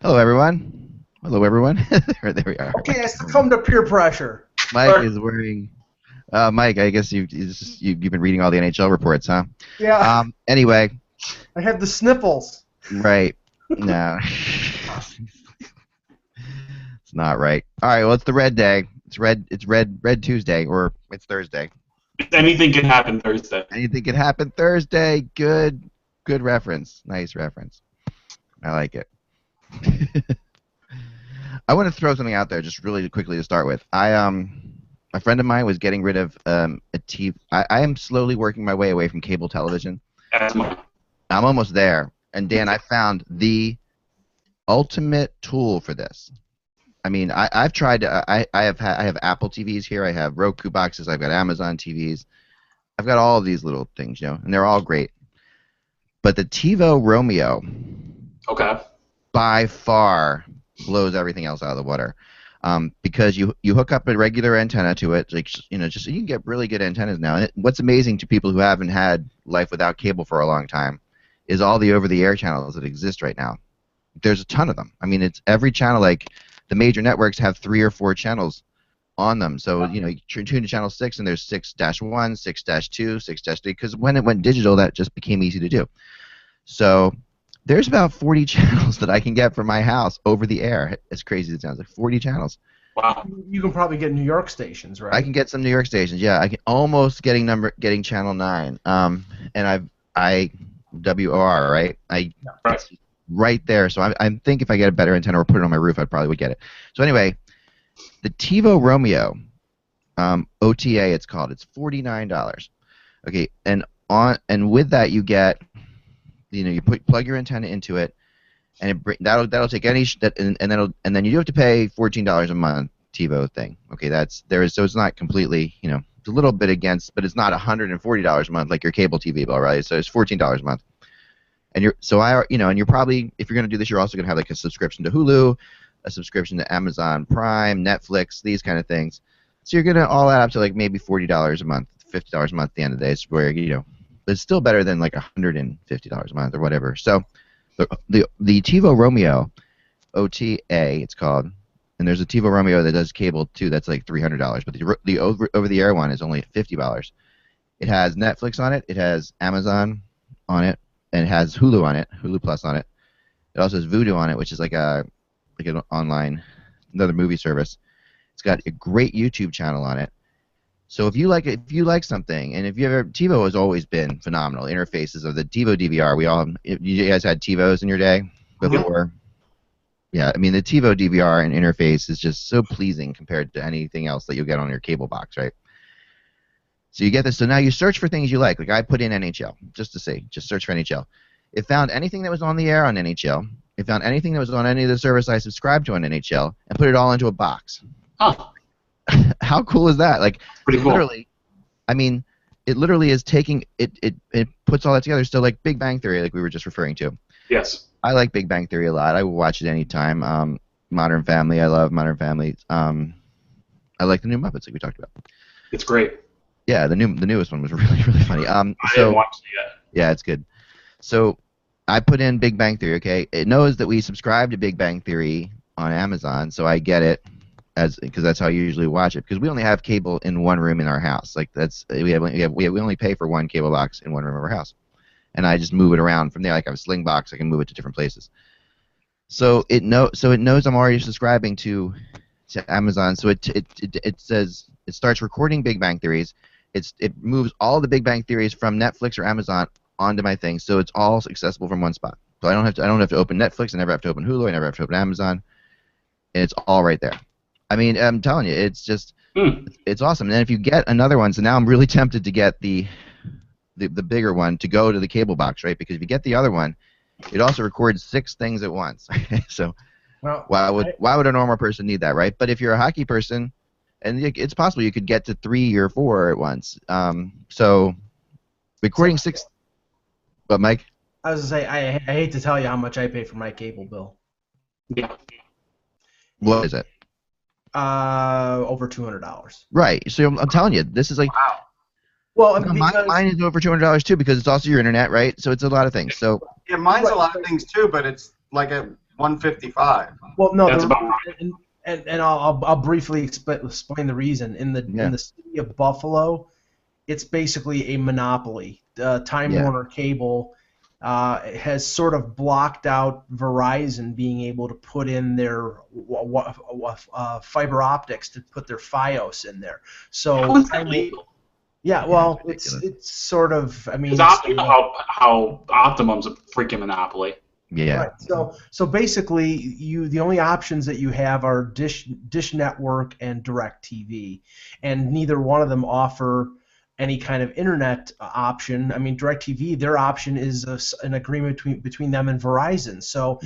Hello, everyone. Hello, everyone. There we are. Okay, I succumb to peer pressure. Mike is wearing. Mike, I guess you've been reading all the NHL reports, huh? Yeah. Anyway. I have the sniffles. Right. No. It's not right. All right. Well, it's the red day. It's red Tuesday, or it's Thursday. Anything can happen Thursday. Anything can happen Thursday. Good reference. Nice reference. I like it. I want to throw something out there just really quickly to start with. A friend of mine was getting rid of a TV. I am slowly working my way away from cable television. I'm almost there. And Dan, I found the ultimate tool for this. I mean, I've tried to, I have Apple TVs here. I have Roku boxes. I've got Amazon TVs. I've got all of these little things, and they're all great. But the TiVo Romeo, by far blows everything else out of the water, because you hook up a regular antenna to it, like just so you can get really good antennas now. And what's amazing to people who haven't had life without cable for a long time is all the over-the-air channels that exist right now. There's a ton of them. I mean, it's every channel. Like the major networks have 3 or 4 channels on them. So you tune to channel 6, and there's 6-1, 6-2, 6-3. Because when it went digital, that just became easy to do. So there's about 40 channels that I can get from my house over the air. As crazy as it sounds, like 40 channels. Wow. You can probably get New York stations, right? I can get some New York stations. Yeah, I can almost getting channel 9. And I WOR, right? Right there. So I think if I get a better antenna or put it on my roof, I probably would get it. So anyway, the TiVo Romeo, OTA it's called. It's $49. Okay, and with that you get, you plug your antenna into it, and that'll take any and then you do have to pay $14 a month TiVo thing. Okay, so it's not completely, it's a little bit against, but it's not $140 a month like your cable TV bill, right? So it's $14 a month. And you're probably, if you're going to do this, you're also going to have like a subscription to Hulu, a subscription to Amazon Prime, Netflix, these kind of things. So you're going to all add up to like maybe $40 a month, $50 a month at the end of the day. Where it's still better than like $150 a month or whatever. So the TiVo Romeo, OTA it's called, and there's a TiVo Romeo that does cable too. That's like $300, but the over-the-air one is only $50. It has Netflix on it. It has Amazon on it. And it has Hulu on it, Hulu Plus on it. It also has Vudu on it, which is like an online, another movie service. It's got a great YouTube channel on it. So if you like something, and TiVo has always been phenomenal. Interfaces of the TiVo DVR, you guys had TiVos in your day before. Yeah, I mean the TiVo DVR and interface is just so pleasing compared to anything else that you'll get on your cable box, right? So you get this. So now you search for things you like. Like I put in NHL just to see. Just search for NHL. It found anything that was on the air on NHL. It found anything that was on any of the service I subscribed to on NHL and put it all into a box. Huh. How cool is that? Like pretty cool. Literally, I mean, it literally is taking it puts all that together. So like Big Bang Theory, like we were just referring to. Yes. I like Big Bang Theory a lot. I will watch it anytime. Modern Family. I love Modern Family. I like the new Muppets, like we talked about. It's great. Yeah, the newest one was really funny. I haven't watched it yet. Yeah, it's good. So I put in Big Bang Theory. Okay, it knows that we subscribe to Big Bang Theory on Amazon, so I get it because that's how I usually watch it. Because we only have cable in one room in our house. Like we only pay for one cable box in one room of our house, and I just move it around from there. Like I have a sling box, I can move it to different places. So it knows I'm already subscribing to Amazon. So it says it starts recording Big Bang Theories. It moves all the Big Bang Theories from Netflix or Amazon onto my thing, so it's all accessible from one spot. So I don't have to open Netflix. I never have to open Hulu. I never have to open Amazon. And it's all right there. I mean, I'm telling you, it's just it's awesome. And then if you get another one, so now I'm really tempted to get the bigger one to go to the cable box, right? Because if you get the other one, it also records 6 things at once. So why would a normal person need that, right? But if you're a hockey person, and it's possible you could get to 3 or 4 at once. So recording 6. But Mike? I was going to say, I hate to tell you how much I pay for my cable bill. Yeah. What is it? Over $200. Right. So I'm telling you, this is like. Wow. Well, mine is over $200 too because it's also your internet, right? So it's a lot of things. So. Yeah, mine's a lot of things too, but it's like 155. Well, no, That's about right. and I'll briefly explain the reason. In the city of Buffalo, it's basically a monopoly. Time Warner Cable has sort of blocked out Verizon being able to put in their fiber optics to put their FiOS in there. So How is that legal? yeah, well, it's sort of. I mean, You know how Optimum's a freaking monopoly. Yeah. Right. So basically, the only options that you have are Dish Network and DirecTV, and neither one of them offer any kind of internet option. I mean, DirecTV, their option is an agreement between them and Verizon. So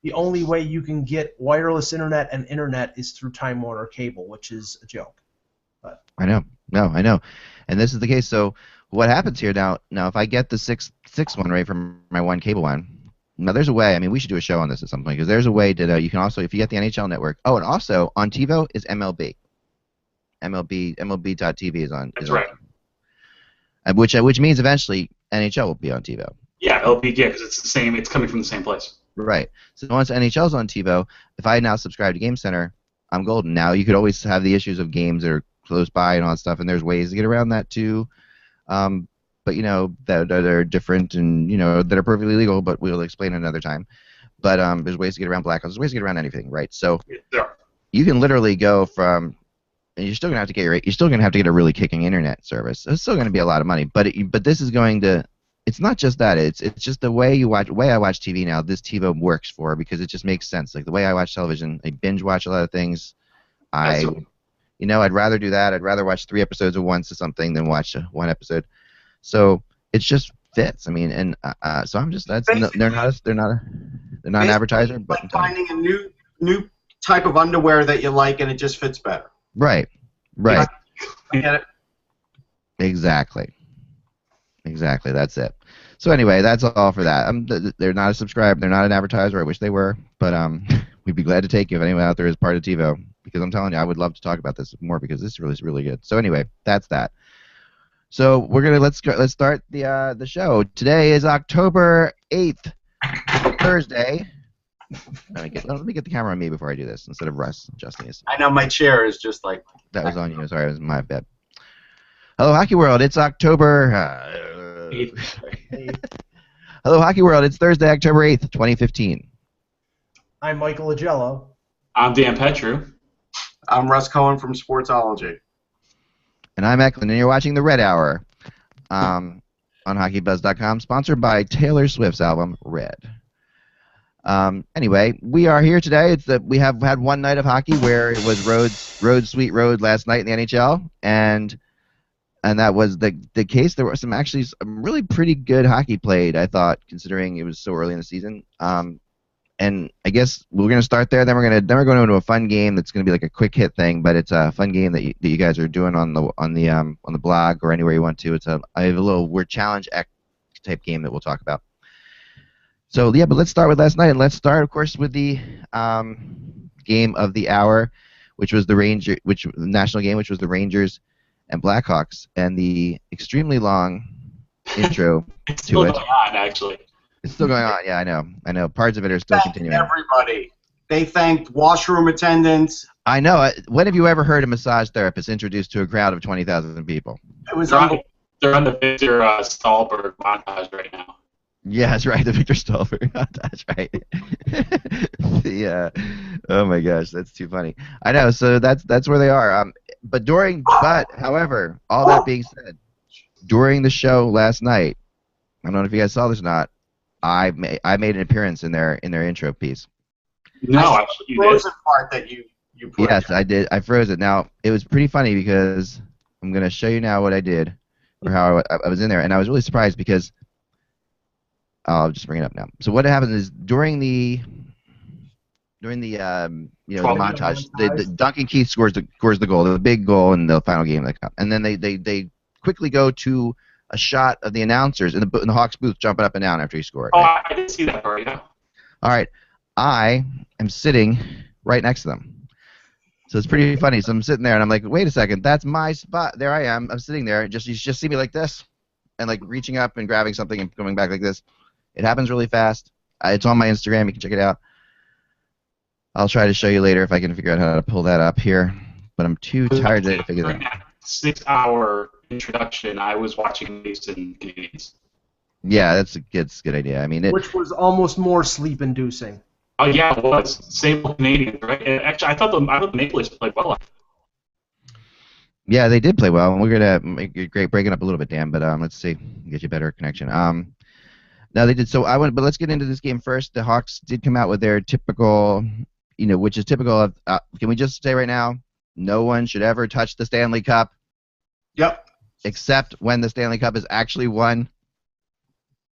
the only way you can get wireless internet and internet is through Time Warner Cable, which is a joke. But I know. No, I know. And this is the case. So what happens here now? If I get the six one right from my one cable one. Now, there's a way. I mean, we should do a show on this at some point because there's a way to. You can also, if you get the NHL Network. Oh, and also on TiVo is MLB. MLB.TV is on. That's right. Which means eventually NHL will be on TiVo. Yeah, it'll be because it's the same. It's coming from the same place. Right. So once NHL's on TiVo, if I now subscribe to Game Center, I'm golden. Now you could always have the issues of games that are close by and all that stuff, and there's ways to get around that too. But that are different and that are perfectly legal, but we'll explain another time. But there's ways to get around blackouts. There's ways to get around anything, right? So you can literally go from, and you're still gonna have to get a really kicking internet service. It's still gonna be a lot of money, but this is going to. It's not just that. It's just the way I watch TV now. This TiVo works for because it just makes sense. Like the way I watch television, I binge watch a lot of things. I'd rather do that. I'd rather watch 3 episodes at once of something than watch one episode. So it just fits. I mean, and so I'm just they're not an advertiser, but like finding a new type of underwear that you like and it just fits better. Right. I get it. Exactly. That's it. So anyway, that's all for that. They're not a subscriber. They're not an advertiser. I wish they were, but we'd be glad to take you if anyone out there is part of TiVo because I'm telling you, I would love to talk about this more because this is really good. So anyway, that's that. So we're gonna let's start the show. Today is October 8th, Thursday. Let me get the camera on me before I do this instead of Russ adjusting this. I know my chair is just like that was on you. Sorry, it was my bad. Hello, Hockey World. It's October. 8th. Hello, Hockey World. It's Thursday, October 8th, 2015. I'm Michael Agello. I'm Dan Petru. I'm Russ Cohen from Sportsology. And I'm Eklund, and you're watching The Red Hour on HockeyBuzz.com, sponsored by Taylor Swift's album, Red. Anyway, we are here today. We have had one night of hockey where it was road, sweet road last night in the NHL, and that was the case. There were some really pretty good hockey played, I thought, considering it was so early in the season. And I guess we're going to start there. Then we're going into a fun game that's going to be like a quick hit thing, but it's a fun game that you guys are doing on the blog or anywhere you want to. I have a little word challenge type game that we'll talk about. So yeah, but let's start with last night, and let's start, of course, with the game of the hour, which was the national game, which was the Rangers and Blackhawks, and the extremely long intro it's to still it. Going on, actually. It's still going on. Yeah, I know. Parts of it are still continuing. Everybody. They thanked washroom attendants. I know. When have you ever heard a massage therapist introduced to a crowd of 20,000 people? It was they're on the Victor Stahlberg montage right now. Yeah, that's right. The Victor Stahlberg montage, right? Yeah. Oh my gosh, that's too funny. I know. So that's where they are. But however, all that being said, during the show last night, I don't know if you guys saw this or not. I made an appearance in their intro piece. No, actually, you frozen did. part that you put. Yes, I did. I froze it. Now it was pretty funny because I'm gonna show you now what I did, or how I was in there, and I was really surprised because I'll just bring it up now. So what happens is during the montage, the Duncan Keith scores the goal, the big goal in the final game of the cup, and then they quickly go to a shot of the announcers in the Hawks booth jumping up and down after he scored. Oh, right? I didn't see that part, yeah. All right. I am sitting right next to them. So it's pretty funny. So I'm sitting there, and I'm like, wait a second, that's my spot. There I am. I'm sitting there. You just see me like this and like reaching up and grabbing something and coming back like this. It happens really fast. It's on my Instagram. You can check it out. I'll try to show you later if I can figure out how to pull that up here. But I'm too tired to figure that out. During that 6-hour introduction, I was watching Eastern Canadians. Yeah, that's a good idea. I mean, Which was almost more sleep-inducing. Oh yeah, it was. Same with Canadians, right? Actually, I thought the Maple Leafs played well. yeah, they did play well. And we're gonna make it great breaking up a little bit, Dan. But let's see, get you a better connection. No, they did. So but let's get into this game first. The Hawks did come out with their typical, which is typical of. Can we just say right now, no one should ever touch the Stanley Cup. Yep. Except when the Stanley Cup is actually won.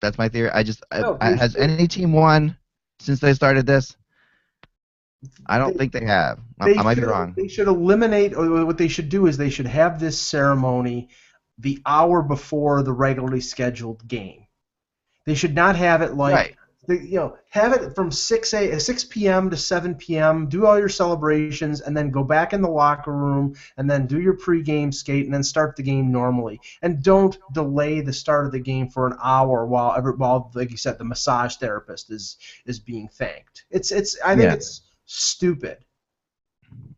That's my theory. Has any team won since they started this? I don't think they have. I might be wrong. They should eliminate, or what they should do is they should have this ceremony the hour before the regularly scheduled game. They should not have it like, have it from 6 p.m. to 7 p.m., do all your celebrations, and then go back in the locker room, and then do your pregame skate, and then start the game normally. And don't delay the start of the game for an hour while like you said, the massage therapist is being thanked. I think it's stupid.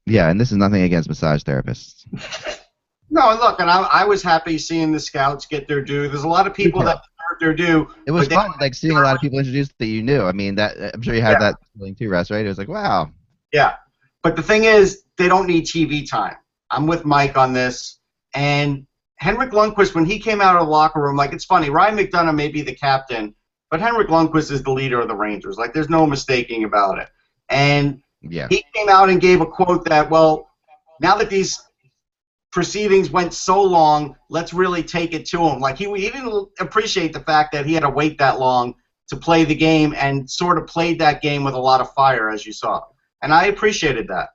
Yeah, and this is nothing against massage therapists. No, look, and I was happy seeing the scouts get their due. There's a lot of people that deserve their due. It was fun, like seeing a lot of people introduced that you knew. I mean, that I'm sure you had that feeling too, Russ, right? It was like, wow. Yeah, but the thing is, they don't need TV time. I'm with Mike on this. And Henrik Lundqvist, when he came out of the locker room, like, it's funny, Ryan McDonough may be the captain, but Henrik Lundqvist is the leader of the Rangers. Like, there's no mistaking about it. And he came out and gave a quote that, well, now that these proceedings went so long, let's really take it to him. Like, he didn't appreciate the fact that he had to wait that long to play the game, and sort of played that game with a lot of fire, as you saw. And I appreciated that.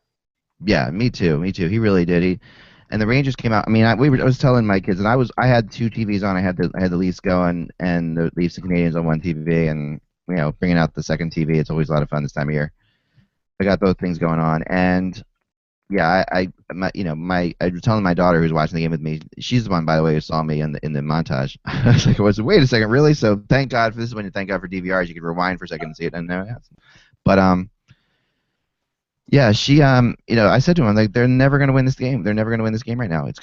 Yeah, me too. He really did. And the Rangers came out. I mean, I was telling my kids, and I had two TVs on. I had the Leafs going and the Leafs and Canadians on one TV, and bringing out the second TV. It's always a lot of fun this time of year. I got both things going on, and yeah, I was telling my daughter who's watching the game with me. She's the one, by the way, who saw me in the montage. I was like, wait a second, really? So thank God for this. Is when you thank God for DVRs, you can rewind for a second and see it. And but yeah, she I said to him, like, they're never going to win this game. They're never going to win this game right now. It's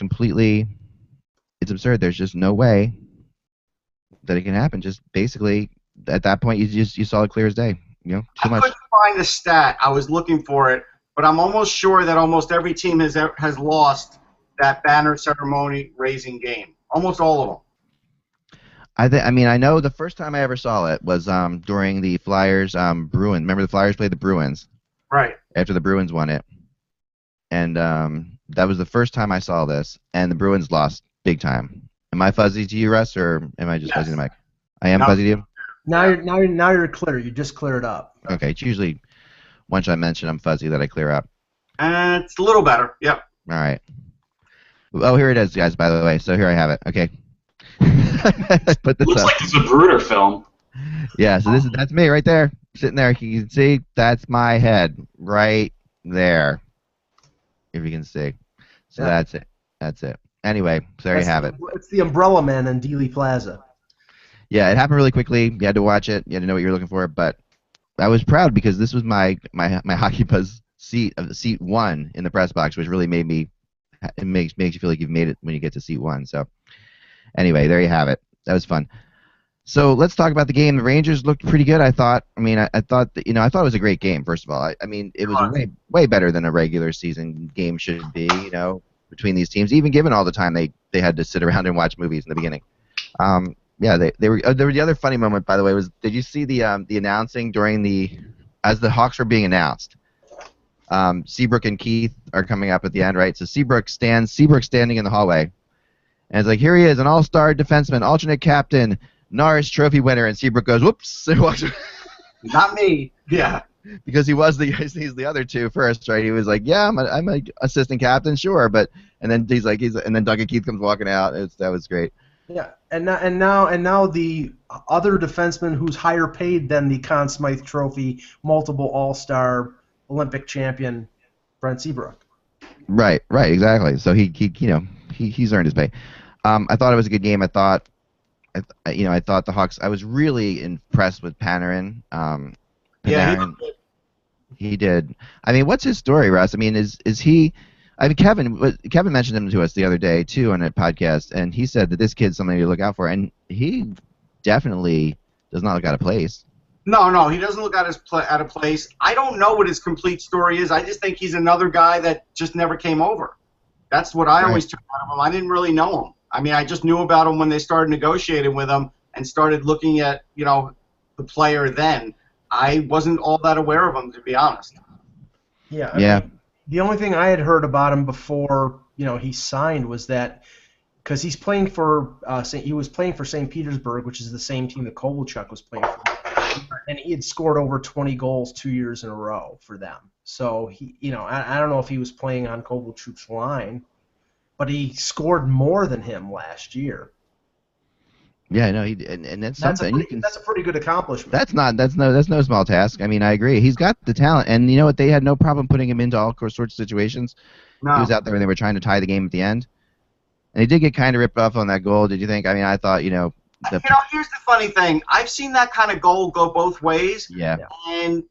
absurd. There's just no way that it can happen. Just basically at that point, you saw it clear as day. Too much. I couldn't find the stat. I was looking for it. But I'm almost sure that almost every team has lost that banner ceremony raising game. Almost all of them. I know the first time I ever saw it was during the Flyers Bruins. Remember the Flyers played the Bruins? Right. After the Bruins won it. And that was the first time I saw this, and the Bruins lost big time. Am I fuzzy to you, Russ, or am I just fuzzy to Mike? I am fuzzy to you? Now you're clear. You just clear it up. Okay, it's usually once I mention I'm fuzzy that I clear up. It's a little better. Yep. All right. Oh, here it is, guys. By the way, so here I have it. Okay. I put this Looks up. like it's a Bruder film. Yeah. So that's me right there, sitting there. You can see that's my head right there, if you can see. So that's it. That's it. Anyway, so there you have it. It's the Umbrella Man in Dealey Plaza. Yeah, it happened really quickly. You had to watch it. You had to know what you were looking for, but I was proud because this was my Hockey Buzz seat 1 in the press box, which really made me. It makes you feel like you've made it when you get to seat 1. So anyway, there you have it. That was fun. So let's talk about the game. The Rangers looked pretty good, I thought. I mean, I thought that, I thought it was a great game. First of all, I mean, it was way better than a regular season game should be. Between these teams, even given all the time they had to sit around and watch movies in the beginning. Yeah, they were. There was the other funny moment, by the way, was did you see the announcing as the Hawks were being announced? Seabrook and Keith are coming up at the end, right? So Seabrook's standing in the hallway, and it's like, here he is, an all-star defenseman, alternate captain, Norris Trophy winner, and Seabrook goes, whoops, and walks away. Not me. Yeah. Because he's the other two first, right? He was like, yeah, I'm a assistant captain, sure, and then and then Duncan Keith comes walking out. That was great. Yeah, and now the other defenseman who's higher paid than the Conn Smythe Trophy multiple All-Star Olympic champion Brent Seabrook. Right, exactly. So he's earned his pay. I thought it was a good game. I thought the Hawks. I was really impressed with Panarin. Yeah, He did. I mean, what's his story, Russ? I mean, is he? I mean, Kevin mentioned him to us the other day too on a podcast, and he said that this kid's something to look out for, and he definitely does not look out of place. No, he doesn't look out of place. I don't know what his complete story is. I just think he's another guy that just never came over. That's what I always took out of him. I didn't really know him. I mean, I just knew about him when they started negotiating with him and started looking at, the player then. I wasn't all that aware of him, to be honest. Yeah. I mean, the only thing I had heard about him before, he signed was that because he was playing for St. Petersburg, which is the same team that Kovalchuk was playing for. And he had scored over 20 goals 2 years in a row for them. So he, I don't know if he was playing on Kovalchuk's line, but he scored more than him last year. Yeah, no, and that's something. That's a pretty good accomplishment. That's no small task. I mean, I agree. He's got the talent, and you know what? They had no problem putting him into all sorts of situations. No. He was out there when they were trying to tie the game at the end, and he did get kind of ripped off on that goal. Did you think? I mean, I thought, here's the funny thing. I've seen that kind of goal go both ways. Yeah. And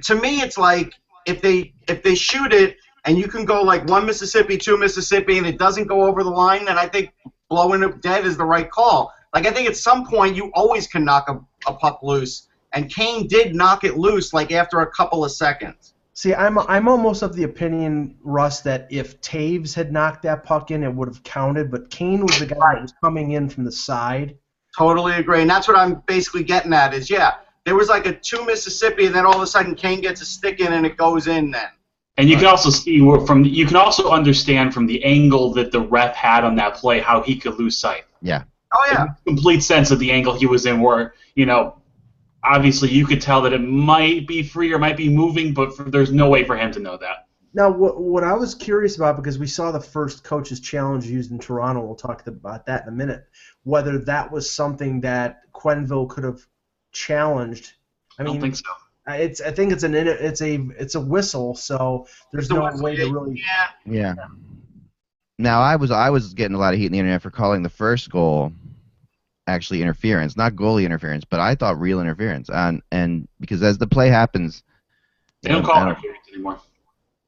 to me, it's like if they shoot it and you can go like 1 Mississippi, 2 Mississippi, and it doesn't go over the line, then I think blowing it dead is the right call. I think at some point you always can knock a puck loose, and Kane did knock it loose after a couple of seconds. See, I'm almost of the opinion, Russ, that if Taves had knocked that puck in, it would have counted, but Kane was the guy that was coming in from the side. Totally agree, and that's what I'm basically getting at is, there was a 2 Mississippi, and then all of a sudden Kane gets a stick in and it goes in then. And you can also see you can also understand from the angle that the ref had on that play how he could lose sight. Yeah. Oh yeah. Complete sense of the angle he was in, where obviously you could tell that it might be free or might be moving, but there's no way for him to know that. Now, what I was curious about, because we saw the first coach's challenge used in Toronto, we'll talk about that in a minute, whether that was something that Quenneville could have challenged. I don't think so. I think it's a whistle, so there's no way to really. Yeah. Now I was getting a lot of heat on the internet for calling the first goal actually interference, not goalie interference, but I thought real interference, and because as the play happens, they don't call interference anymore.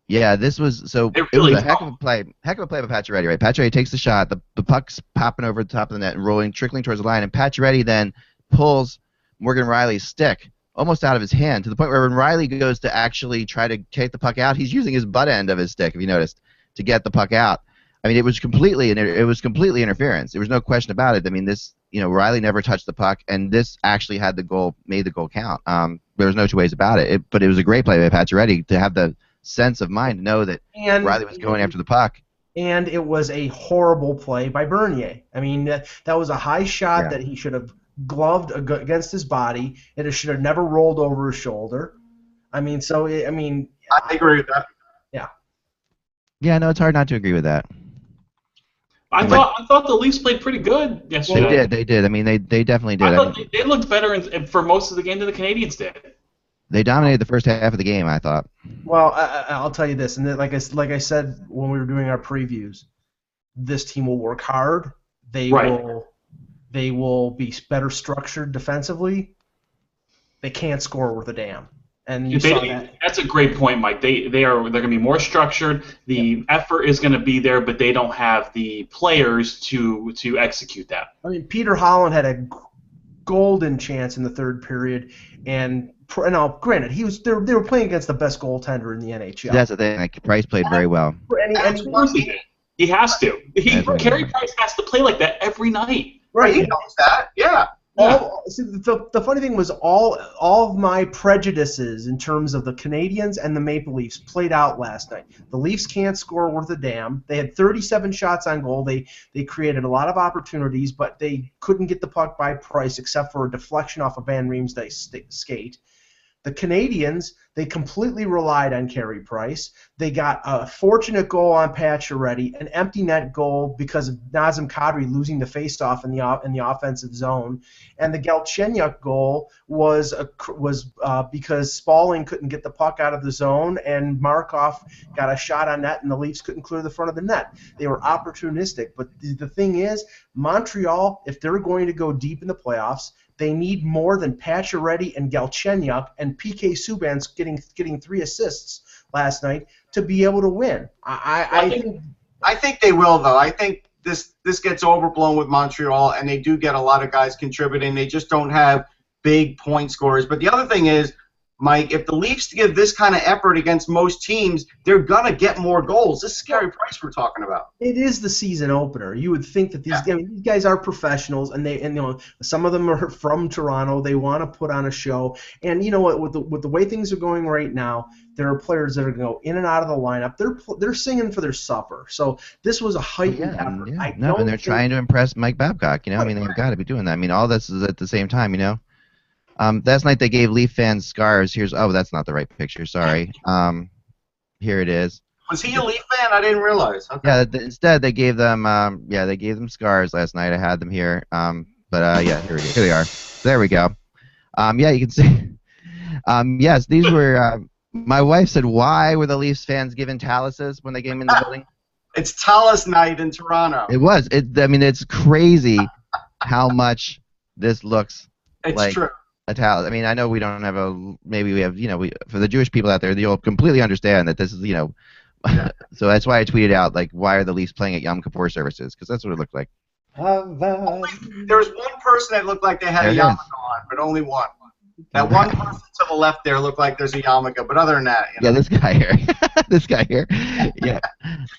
Yeah, this was so. It was a heck of a play by Pacioretty. Right, Pacioretty takes the shot, the puck's popping over the top of the net and rolling, trickling towards the line, and Pacioretty then pulls Morgan Riley's stick almost out of his hand to the point where when Riley goes to actually try to take the puck out, he's using his butt end of his stick, if you noticed, to get the puck out. I mean, it was completely interference. There was no question about it. I mean, Riley never touched the puck, and this actually made the goal count. There was no two ways about it. But it was a great play by Pacioretty to have the sense of mind to know that Riley was going after the puck. And it was a horrible play by Bernier. I mean, that was a high shot that he should have gloved against his body. It should have never rolled over his shoulder. I mean, I agree with that. Yeah. Yeah, no, it's hard not to agree with that. I thought the Leafs played pretty good yesterday. They did. I mean, they definitely did. I thought they looked better for most of the game than the Canadians did. They dominated the first half of the game, I thought. Well, I'll tell you this, and like I said when we were doing our previews, this team will work hard. They will be better structured defensively. They can't score worth a damn. And you saw that. That's a great point, Mike. They're going to be more structured. The effort is going to be there, but they don't have the players to execute that. I mean, Peter Holland had a golden chance in the third period, and now granted, they were playing against the best goaltender in the NHL. That's the thing. Price played very well. Of course he did. He has to. Carey Price has to play like that every night. Right, he knows that. Yeah. The funny thing was all of my prejudices in terms of the Canadians and the Maple Leafs played out last night. The Leafs can't score worth a damn. They had 37 shots on goal. They created a lot of opportunities, but they couldn't get the puck by Price except for a deflection off of Van Riemsdyk's skate. The Canadians, they completely relied on Carey Price. They got a fortunate goal on Pacioretty, an empty net goal because of Nazem Kadri losing the faceoff in the offensive zone, and the Galchenyuk goal was because Spalling couldn't get the puck out of the zone, and Markov got a shot on net, and the Leafs couldn't clear the front of the net. They were opportunistic, but the thing is, Montreal, if they're going to go deep in the playoffs, they need more than Pacioretty and Galchenyuk and P.K. Subban's getting 3 assists last night to be able to win. I think they will, though. I think this gets overblown with Montreal, and they do get a lot of guys contributing. They just don't have big point scorers. But the other thing is, Mike, if the Leafs give this kind of effort against most teams, they're going to get more goals. This is Gary Price we're talking about. It is the season opener. You would think that these guys are professionals, and some of them are from Toronto. They want to put on a show. And you know what? With the way things are going right now, there are players that are going to go in and out of the lineup. They're singing for their supper. So this was a heightened effort. And they're trying to impress Mike Babcock. I mean, they've got to be doing that. I mean, all this is at the same time. Last night they gave Leaf fans scarves. That's not the right picture. Sorry. Here it is. Was he a Leaf fan? I didn't realize. Okay. Yeah. Instead, they gave them. They gave them scarves last night. I had them here. Here they are. There we go. You can see. Yes, these were. My wife said, "Why were the Leafs fans given taluses when they came in the building?" It's talus night in Toronto. It was. It's crazy how much this looks. It's like true. A talus. I mean, I know we don't have maybe we have, for the Jewish people out there, you'll completely understand that this is, so that's why I tweeted out, like, why are the Leafs playing at Yom Kippur services? Because that's what it looked like. There was one person that looked like they had a yarmulke on, but only one. That one person to the left there looked like there's a yarmulke, but other than that, Yeah, this guy here. This guy here. Yeah.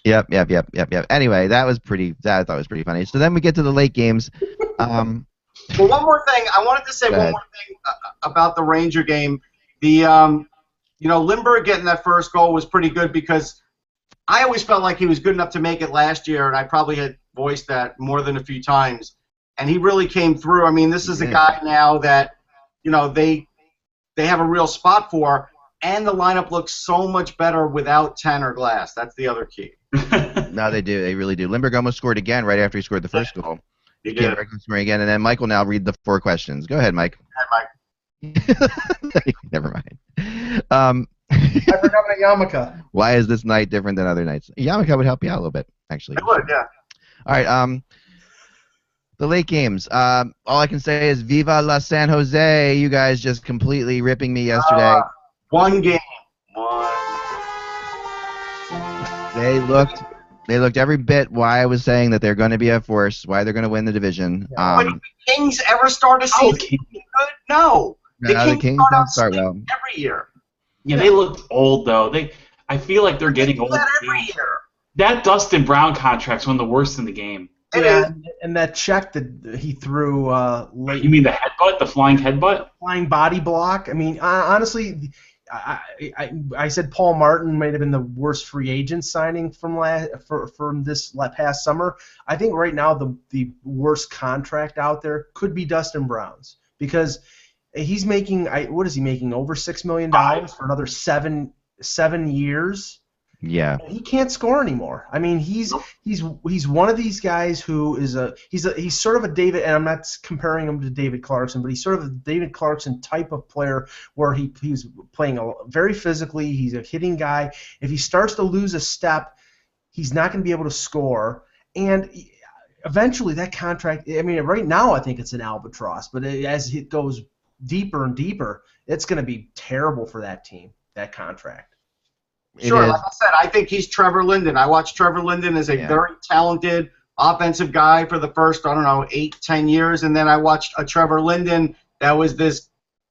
Yep. Anyway, that was I thought was pretty funny. So then we get to the late games. Well, one more thing. I wanted to say one more thing about the Ranger game. The Lindbergh getting that first goal was pretty good because I always felt like he was good enough to make it last year, and I probably had voiced that more than a few times. And he really came through. I mean, this is a guy now that they have a real spot for, and the lineup looks so much better without Tanner Glass. That's the other key. No, they do. They really do. Lindbergh almost scored again right after he scored the first goal. He did. Scoring again, and then Mike will now read the 4 questions. Go ahead, Mike. Hi, Mike. Never mind. I forgot my yarmulke. Why is this night different than other nights? Yarmulke would help you out a little bit, actually. It would, yeah. All right. The late games. All I can say is Viva la San Jose. You guys just completely ripping me yesterday. One game. They looked every bit why I was saying that they're going to be a force, why they're going to win the division. But did the Kings ever start a season good? No. The Kings don't start well. Every year. Yeah, they looked old, though. I feel like they're getting old. Every year. That Dustin Brown contract's one of the worst in the game. And that check that he threw late. You mean the headbutt, the flying headbutt? Flying body block. I mean, honestly, I said Paul Martin might have been the worst free agent signing from this past summer. I think right now the worst contract out there could be Dustin Brown's because he's making what is he making, over $6 million for another seven years. Yeah. He can't score anymore. I mean, he's one of these guys who is he's sort of a David, and I'm not comparing him to David Clarkson, but he's sort of a David Clarkson type of player where he's playing very physically. He's a hitting guy. If he starts to lose a step, he's not going to be able to score. And eventually, that contract. I mean, right now I think it's an albatross, but as it goes deeper and deeper, it's going to be terrible for that team. That contract. Sure, like I said, I think he's Trevor Linden. I watched Trevor Linden as a very talented offensive guy for the first, 8-10 years, and then I watched a Trevor Linden that was this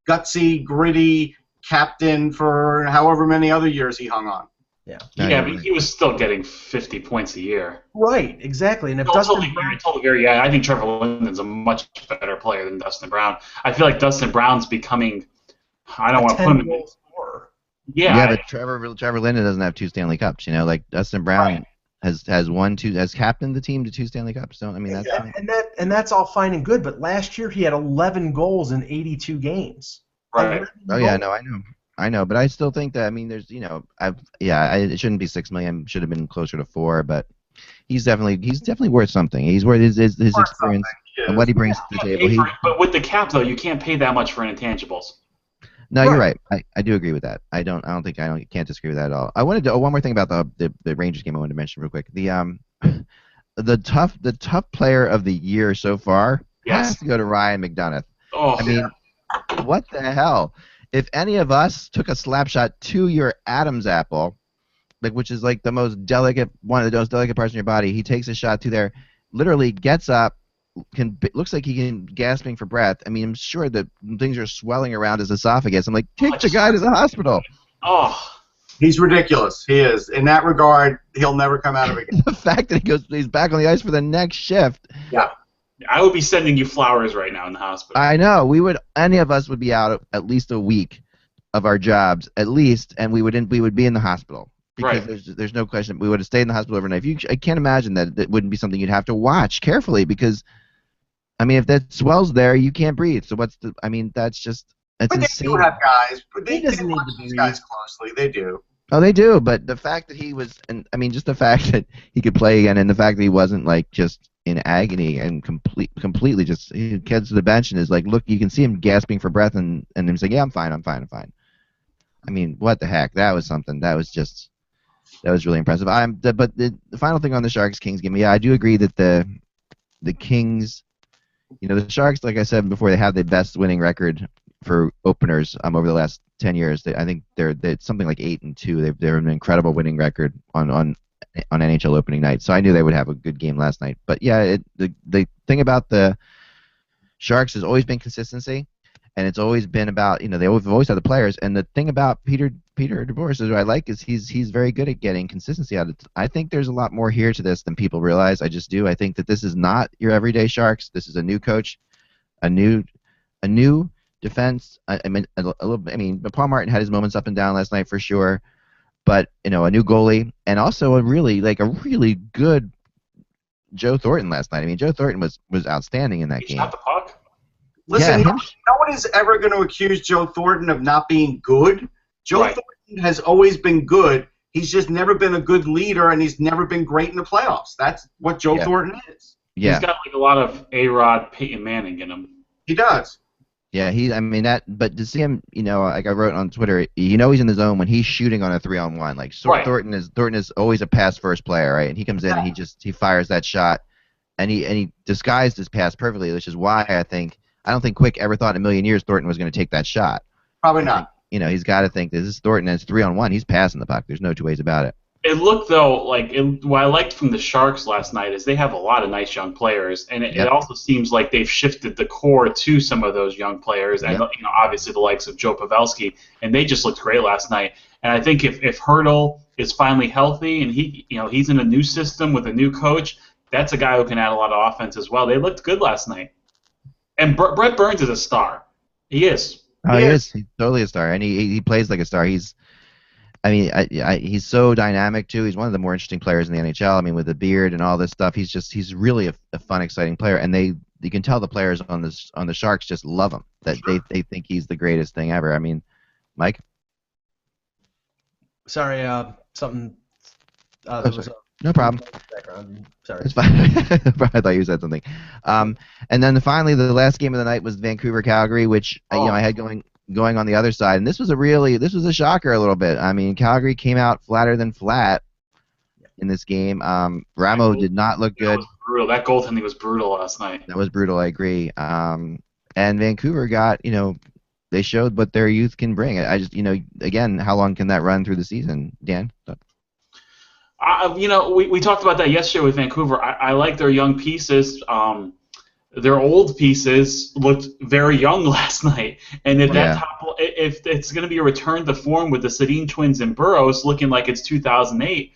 gutsy, gritty captain for however many other years he hung on. Yeah, but he was still getting 50 points a year. Right, exactly. And if I think Trevor Linden's a much better player than Dustin Brown. I feel like Dustin Brown's becoming. I don't want to put him in. Yeah, but Trevor Linden doesn't have 2 Stanley Cups. Like Dustin Brown has captained the team to 2 Stanley Cups. So I mean that's all fine and good. But last year he had 11 goals in 82 games. Right. Oh yeah, no, I know, but I still think that it shouldn't be $6 million. Should have been closer to 4. But he's definitely worth something. He's worth his experience and what he brings to the table. But with the cap though, you can't pay that much for intangibles. No, you're right. I do agree with that. I can't disagree with that at all. I wanted to one more thing about the Rangers game I wanted to mention real quick. The tough player of the year so far has to go to Ryan McDonough. Oh, I mean, what the hell? if any of us took a slap shot to your Adam's apple, like which is like the most delicate, one of the most delicate parts in your body, he takes a shot to there, literally gets up, looks like he can gasping for breath. I mean, I'm sure that things are swelling around his esophagus. I'm like, take the guy to the hospital. Oh. He's ridiculous. He is. In that regard, he'll never come out of it again. The fact that he's back on the ice for the next shift. Yeah. I would be sending you flowers right now in the hospital. I know. Any of us would be out at least a week of our jobs, at least, and we would be in the hospital. Because there's no question. We would have stayed in the hospital overnight. I can't imagine that it wouldn't be something you'd have to watch carefully because, I mean, if that swells there, you can't breathe. So that's just, that's but insane. They do have guys. But they doesn't watch need to these breathe. guys closely. They do. Oh, they do, but the fact that he was, and I mean, just the fact that he could play again, and the fact that he wasn't like just in agony and completely just he gets to the bench and is like, look, you can see him gasping for breath, and him saying, yeah, I'm fine. I mean, what the heck? That was something. That was really impressive. But the final thing on the Sharks-Kings game, yeah, I do agree that the Kings, the Sharks, like I said before, they have the best winning record for openers over the last 10 years. I think they're something like 8-2. They're an incredible winning record on NHL opening night. So I knew they would have a good game last night. But yeah, the thing about the Sharks has always been consistency, and it's always been about they've always had the players. And the thing about Peter DeBoer is what I like is he's very good at getting consistency out of it. I think there's a lot more here to this than people realize. I just do. I think that this is not your everyday Sharks. This is a new coach, a new defense. I mean, Paul Martin had his moments up and down last night for sure, but a new goalie and also a really good Joe Thornton last night. I mean, Joe Thornton was outstanding in that game. Shot the puck. Listen, no one is ever going to accuse Joe Thornton of not being good. Joe Thornton has always been good. He's just never been a good leader, and he's never been great in the playoffs. That's what Joe Thornton is. Yeah. He's got like a lot of A-Rod, Peyton Manning in him. He does. Yeah, but to see him, like I wrote on Twitter, he's in the zone when he's shooting on a 3-on-1. Like Thornton is always a pass first player, right? And he comes in and he fires that shot, and he disguised his pass perfectly, which is why I don't think Quick ever thought in a million years Thornton was going to take that shot. Probably not. He's got to think this is Thornton and it's 3-on-1. He's passing the puck. There's no two ways about it. It looked, though, what I liked from the Sharks last night is they have a lot of nice young players, and it also seems like they've shifted the core to some of those young players, and obviously the likes of Joe Pavelski, and they just looked great last night. And I think if Hertl is finally healthy and he's in a new system with a new coach, that's a guy who can add a lot of offense as well. They looked good last night. And Brett Burns is a star. He is. Oh, he is. He's totally a star, and he plays like a star. He's so dynamic too. He's one of the more interesting players in the NHL. I mean, with the beard and all this stuff, he's really a fun, exciting player. And you can tell the players on the Sharks just love him. That they think he's the greatest thing ever. I mean, Mike. Sorry, something. No problem. Background. Sorry. It's fine. I thought you said something. And then finally, the last game of the night was Vancouver-Calgary, which I had going on the other side, and this was a shocker a little bit. I mean, Calgary came out flatter than flat in this game. Ramo did not look good. That was brutal. That goaltending was brutal last night. That was brutal. I agree. And Vancouver got they showed what their youth can bring. I just again, how long can that run through the season, Dan? We talked about that yesterday with Vancouver. I like their young pieces. Their old pieces looked very young last night, and if it's going to be a return to form with the Sedin twins and Burrows looking like it's 2008,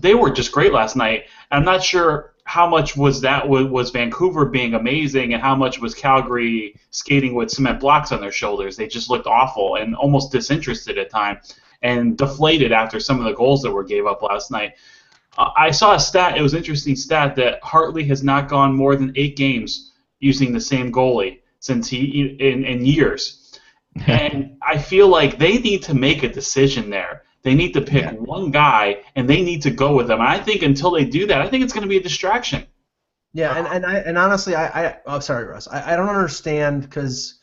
they were just great last night. I'm not sure how much was Vancouver being amazing, and how much was Calgary skating with cement blocks on their shoulders. They just looked awful and almost disinterested at times, and deflated after some of the goals that were gave up last night. I saw a stat. It was an interesting stat that Hartley has not gone more than 8 games using the same goalie since in years. And I feel like they need to make a decision there. They need to pick one guy, and they need to go with him. And I think until they do that, I think it's going to be a distraction. Yeah, and honestly, I'm sorry, Russ. I don't understand because,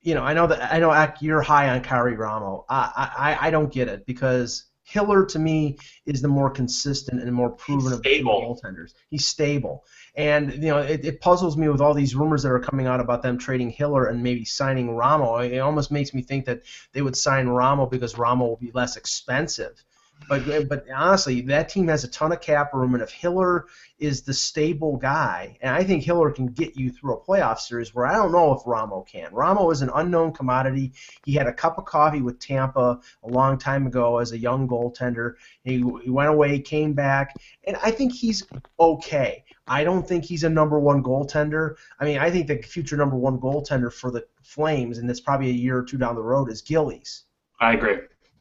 I know you're high on Kyrie Ramo. I don't get it because Hiller, to me, is the more consistent and more proven of the goaltenders. He's stable. And, it puzzles me with all these rumors that are coming out about them trading Hiller and maybe signing Ramo. It almost makes me think that they would sign Ramo because Ramo will be less expensive. But honestly, that team has a ton of cap room, and if Hiller is the stable guy, and I think Hiller can get you through a playoff series where I don't know if Ramo can. Ramo is an unknown commodity. He had a cup of coffee with Tampa a long time ago as a young goaltender. He went away, came back, and I think he's okay. I don't think he's a number one goaltender. I mean, I think the future number one goaltender for the Flames, and it's probably a year or two down the road, is Gillies. I agree.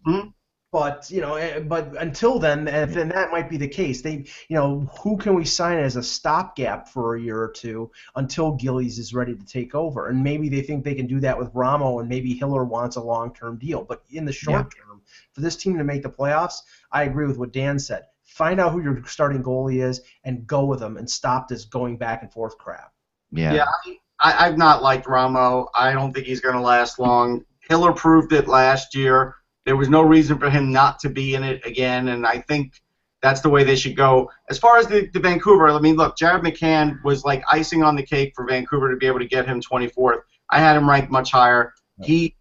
Mm-hmm. But until then, then that might be the case. Who can we sign as a stopgap for a year or two until Gillies is ready to take over? And maybe they think they can do that with Ramo, and maybe Hiller wants a long-term deal. But in the short term, for this team to make the playoffs, I agree with what Dan said. Find out who your starting goalie is and go with them, and stop this going back and forth crap. Yeah. I've not liked Ramo. I don't think he's going to last long. Hiller proved it last year. There was no reason for him not to be in it again, and I think that's the way they should go. As far as the Vancouver, I mean, look, Jared McCann was like icing on the cake for Vancouver to be able to get him 24th. I had him ranked much higher. He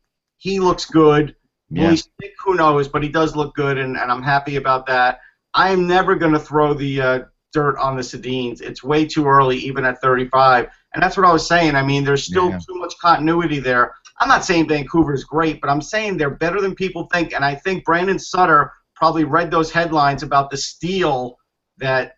looks good. Yeah. Will he stick? Who knows? But he does look good, and I'm happy about that. I am never going to throw the dirt on the Sedins. It's way too early, even at 35. And that's what I was saying. I mean, there's still too much continuity there. I'm not saying Vancouver is great, but I'm saying they're better than people think. And I think Brandon Sutter probably read those headlines about the steal that,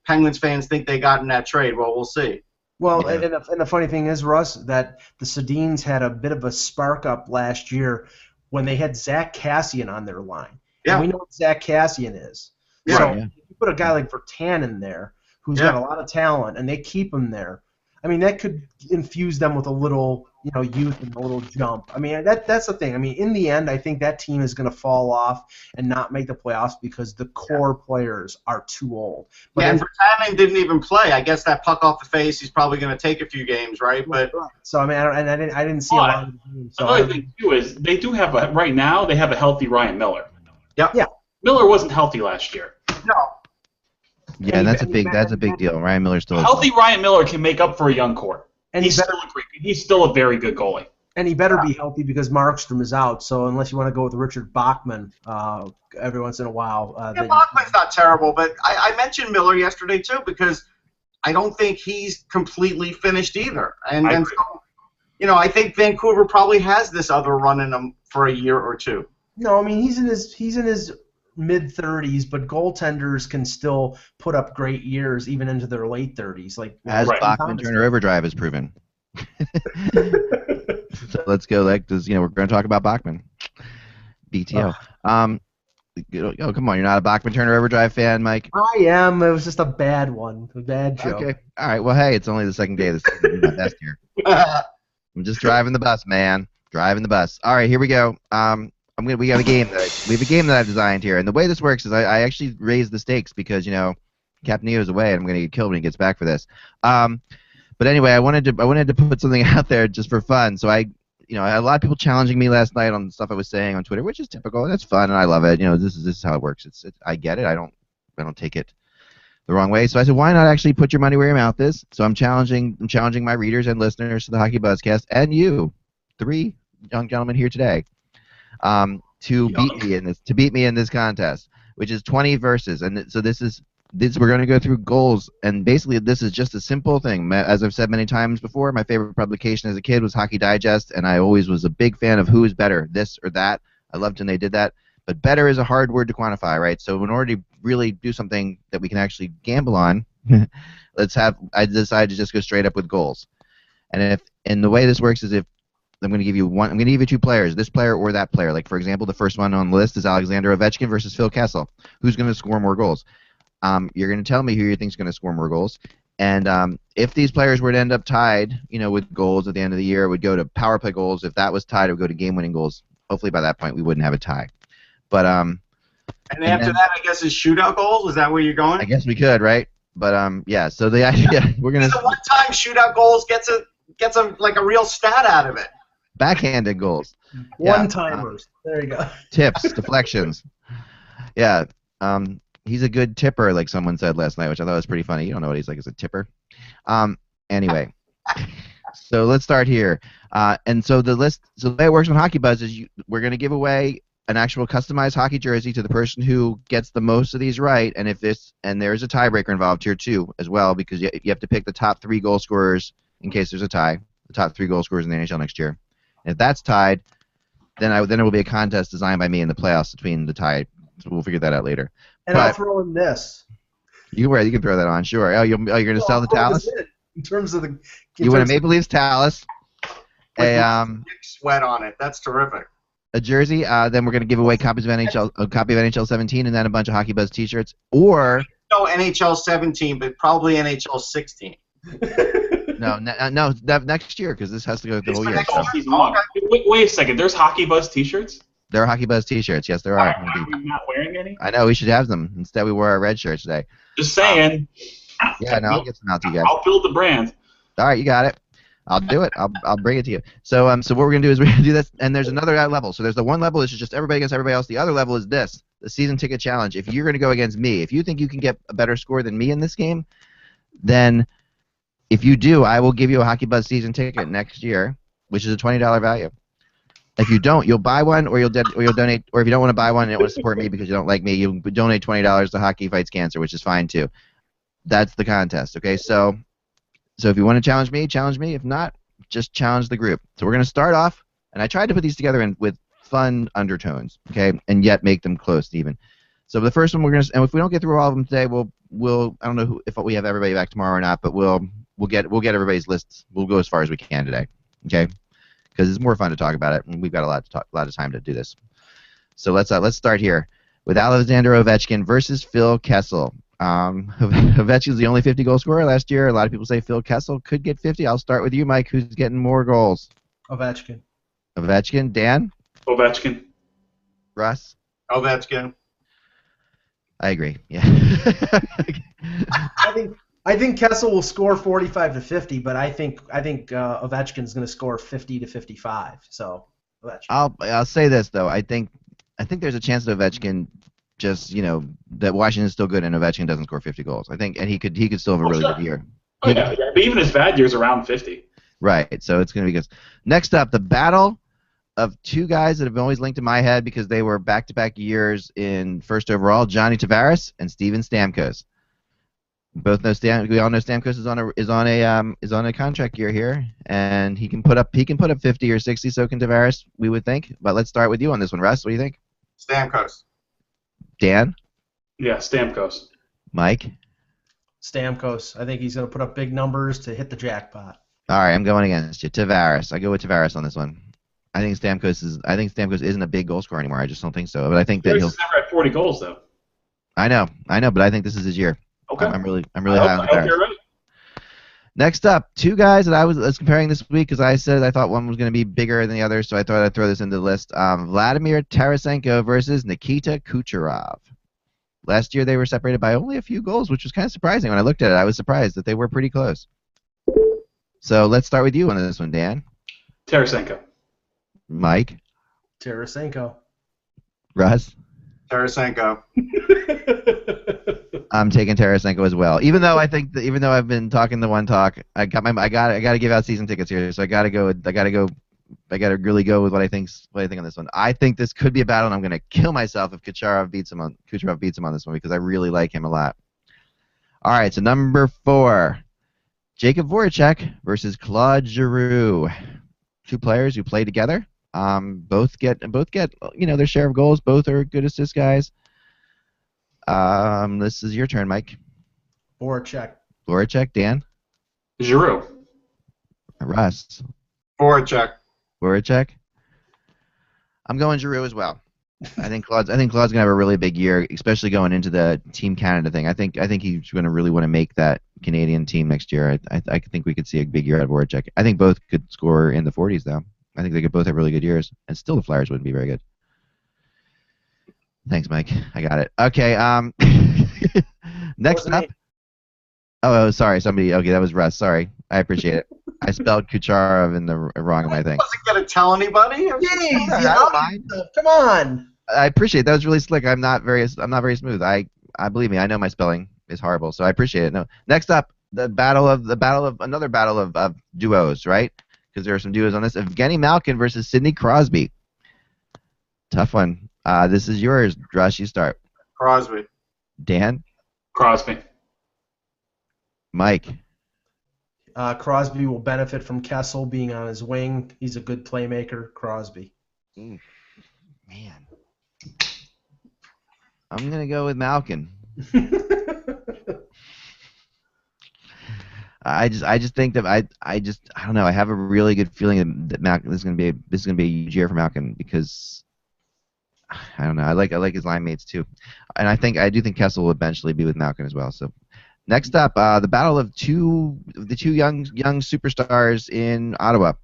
Penguins fans think they got in that trade. Well, we'll see. Well, and the funny thing is, Russ, that the Sedins had a bit of a spark up last year when they had Zach Kassian on their line. Yeah. And we know what Zach Kassian is. Yeah. So if you put a guy like Vertanen in there who's got a lot of talent, and they keep him there, I mean, that could infuse them with a little, youth and a little jump. I mean, that's the thing. I mean, in the end, I think that team is going to fall off and not make the playoffs because the core players are too old. But and Vertanen didn't even play. I guess that puck off the face, he's probably going to take a few games, right? But so I mean, I didn't see a lot of the game. So another thing too is they do have right now they have a healthy Ryan Miller. Yeah. Miller wasn't healthy last year. No. Yeah, that's a big deal. Ryan Miller still healthy. Ryan Miller can make up for a young core. And he's still a very good goalie. And he better be healthy because Markstrom is out. So unless you want to go with Richard Bachman every once in a while. Bachman's not terrible, but I mentioned Miller yesterday too because I don't think he's completely finished either. And so, I think Vancouver probably has this other run in him for a year or two. No, I mean he's in his mid-30s, but goaltenders can still put up great years even into their late 30s. Like as Bachman Turner Overdrive has proven. So let's go. We're going to talk about Bachman. BTO. Come on, you're not a Bachman Turner Overdrive fan, Mike? I am. It was just a bad one, a bad joke. Okay. All right. Well, hey, it's only the second day of the season. My best here. I'm just driving the bus, man. Driving the bus. All right, here we go. We have a game that I've designed here, and the way this works is I actually raise the stakes because Captain Neo's away, and I'm going to get killed when he gets back for this. But anyway, I wanted to put something out there just for fun. So I had a lot of people challenging me last night on the stuff I was saying on Twitter, which is typical. And that's fun, and I love it. This is how it works. I get it. I don't take it the wrong way. So I said, why not actually put your money where your mouth is? So I'm challenging my readers and listeners to the Hockey Buzzcast and you, 3 young gentlemen here today. To beat me in this contest, which is 20 verses, and so we're going to go through goals, and basically this is just a simple thing. As I've said many times before, my favorite publication as a kid was Hockey Digest, and I always was a big fan of who is better, this or that. I loved when they did that, but better is a hard word to quantify, right? So in order to really do something that we can actually gamble on, I decided to just go straight up with goals, and the way this works is if I'm going to give you 2 players, this player or that player. Like, for example, the first one on the list is Alexander Ovechkin versus Phil Kessel. Who's going to score more goals? You're going to tell me who you think is going to score more goals. And if these players were to end up tied, with goals at the end of the year, it would go to power play goals. If that was tied, it would go to game-winning goals. Hopefully by that point we wouldn't have a tie. But and after that, I guess, is shootout goals? Is that where you're going? I guess we could, right? But yeah. So the idea we're going to. The one-time shootout goals gets a like a real stat out of it. Backhanded goals. One-timers. There you go. Tips, deflections. Yeah. He's a good tipper, like someone said last night, which I thought was pretty funny. You don't know what he's like as a tipper. Anyway, so let's start here. And so the way it works on Hockey Buzz is we're going to give away an actual customized hockey jersey to the person who gets the most of these right. And there's a tiebreaker involved here too, as well, because you have to pick the top 3 goal scorers in case there's a tie. The top 3 goal scorers in the NHL next year. And if that's tied, then it will be a contest designed by me in the playoffs between the tie. So we'll figure that out later. And I'll throw in this. You can throw that on, sure. Oh, you're going to sell the Talus? In terms of the. You want a Maple Leafs Talus? Sweat on it. That's terrific. A jersey. Then we're going to give away a copy of NHL 17, and then a bunch of Hockey Buzz T-shirts. Or no NHL 17, but probably NHL 16. No, next year, because this has to go the whole year. Wait a second. There's Hockey Buzz T-shirts? There are Hockey Buzz T-shirts. Yes, there are. Why are we not wearing any? I know, we should have them. Instead, we wore our red shirts today. Just saying. Yeah, no, I'll get some out to you guys. I'll build the brand. All right, you got it. I'll do it. I'll bring it to you. So what we're gonna do is we're gonna do this, and there's another level. So there's the one level, which is just everybody against everybody else. The other level is this, the season ticket challenge. If you're gonna go against me, if you think you can get a better score than me in this game, then if you do, I will give you a Hockey Buzz season ticket next year, which is a $20 value. If you don't, you'll buy one, or you'll donate, or if you don't want to buy one and you want to support me because you don't like me, you donate $20 to Hockey Fights Cancer, which is fine too. That's the contest, okay? So if you want to challenge me. If not, just challenge the group. So we're going to start off, and I tried to put these together with fun undertones, okay, and yet make them close to even. So the first one and if we don't get through all of them today, we'll I don't know if we have everybody back tomorrow or not, but we'll get everybody's lists. We'll go as far as we can today, okay? Because it's more fun to talk about it, and we've got a lot of time to do this. So let's start here with Alexander Ovechkin versus Phil Kessel. Ovechkin's the only 50-goal scorer last year. A lot of people say Phil Kessel could get 50. I'll start with you, Mike. Who's getting more goals? Ovechkin. Ovechkin. Dan? Ovechkin. Russ? Ovechkin. I agree. Yeah. I think Kessel will score 45 to 50, but I think Ovechkin's going to score 50 to 55. So Ovechkin. I'll say this though. I think there's a chance that Ovechkin that Washington's still good and Ovechkin doesn't score 50 goals. I think, and he could still have a really good year. Oh yeah, but even his bad year's around 50. Right. So it's going to be good. Next up, the battle of 2 guys that have always linked in my head because they were back-to-back years in first overall: Johnny Tavares and Steven Stamkos. We all know Stamkos is on a contract year here, and he can put up 50 or 60. So can Tavares, we would think. But let's start with you on this one, Russ. What do you think? Stamkos. Dan? Yeah, Stamkos. Mike? Stamkos. I think he's going to put up big numbers to hit the jackpot. All right, I'm going against you. Tavares. I go with Tavares on this one. I think Stamkos isn't a big goal scorer anymore. I just don't think so. But I think that he'll never had 40 goals though. I know, but I think this is his year. Okay. I'm really high on Tavares. I hope you're right. Next up, 2 guys that I was comparing this week because I said I thought one was going to be bigger than the other, so I thought I'd throw this into the list. Vladimir Tarasenko versus Nikita Kucherov. Last year they were separated by only a few goals, which was kind of surprising. When I looked at it, I was surprised that they were pretty close. So let's start with you on this one, Dan. Tarasenko. Mike. Tarasenko. Russ. Tarasenko. I'm taking Tarasenko as well. Even though I've been talking the one talk, I gotta give out season tickets here, so I gotta really go with what I think on this one. I think this could be a battle, and I'm gonna kill myself if Kucherov beats him on this one because I really like him a lot. All right, so number 4, Jacob Voracek versus Claude Giroux. 2 players who play together. Both get their share of goals. Both are good assist guys. This is your turn, Mike. Voracek, Dan. Giroux. Russ. Voracek. I'm going Giroux as well. I think Claude's gonna have a really big year, especially going into the Team Canada thing. I think he's gonna really want to make that Canadian team next year. I think we could see a big year out of Voracek. I think both could score in the 40s though. I think they could both have really good years, and still the Flyers wouldn't be very good. Thanks, Mike. I got it. Okay. Next up. Oh, sorry. Okay, that was Russ. Sorry. I appreciate it. I spelled Kucherov in the wrong of my thing. Wasn't gonna tell anybody. Jeez, come on. I appreciate it. That was really slick. I'm not very smooth. I believe me. I know my spelling is horrible, so I appreciate it. No. Next up, another battle of duos, right? Because there are some duos on this. Evgeny Malkin versus Sidney Crosby. Tough one. This is yours, Russ. You start. Crosby. Dan. Crosby. Mike. Crosby will benefit from Kessel being on his wing. He's a good playmaker. Crosby. Man. I'm going to go with Malkin. I just think that I don't know. I have a really good feeling that Malkin this is going to be a huge year for Malkin because I don't know. I like his line mates too, and I do think Kessel will eventually be with Malkin as well. So next up, the battle of the two young superstars in Ottawa.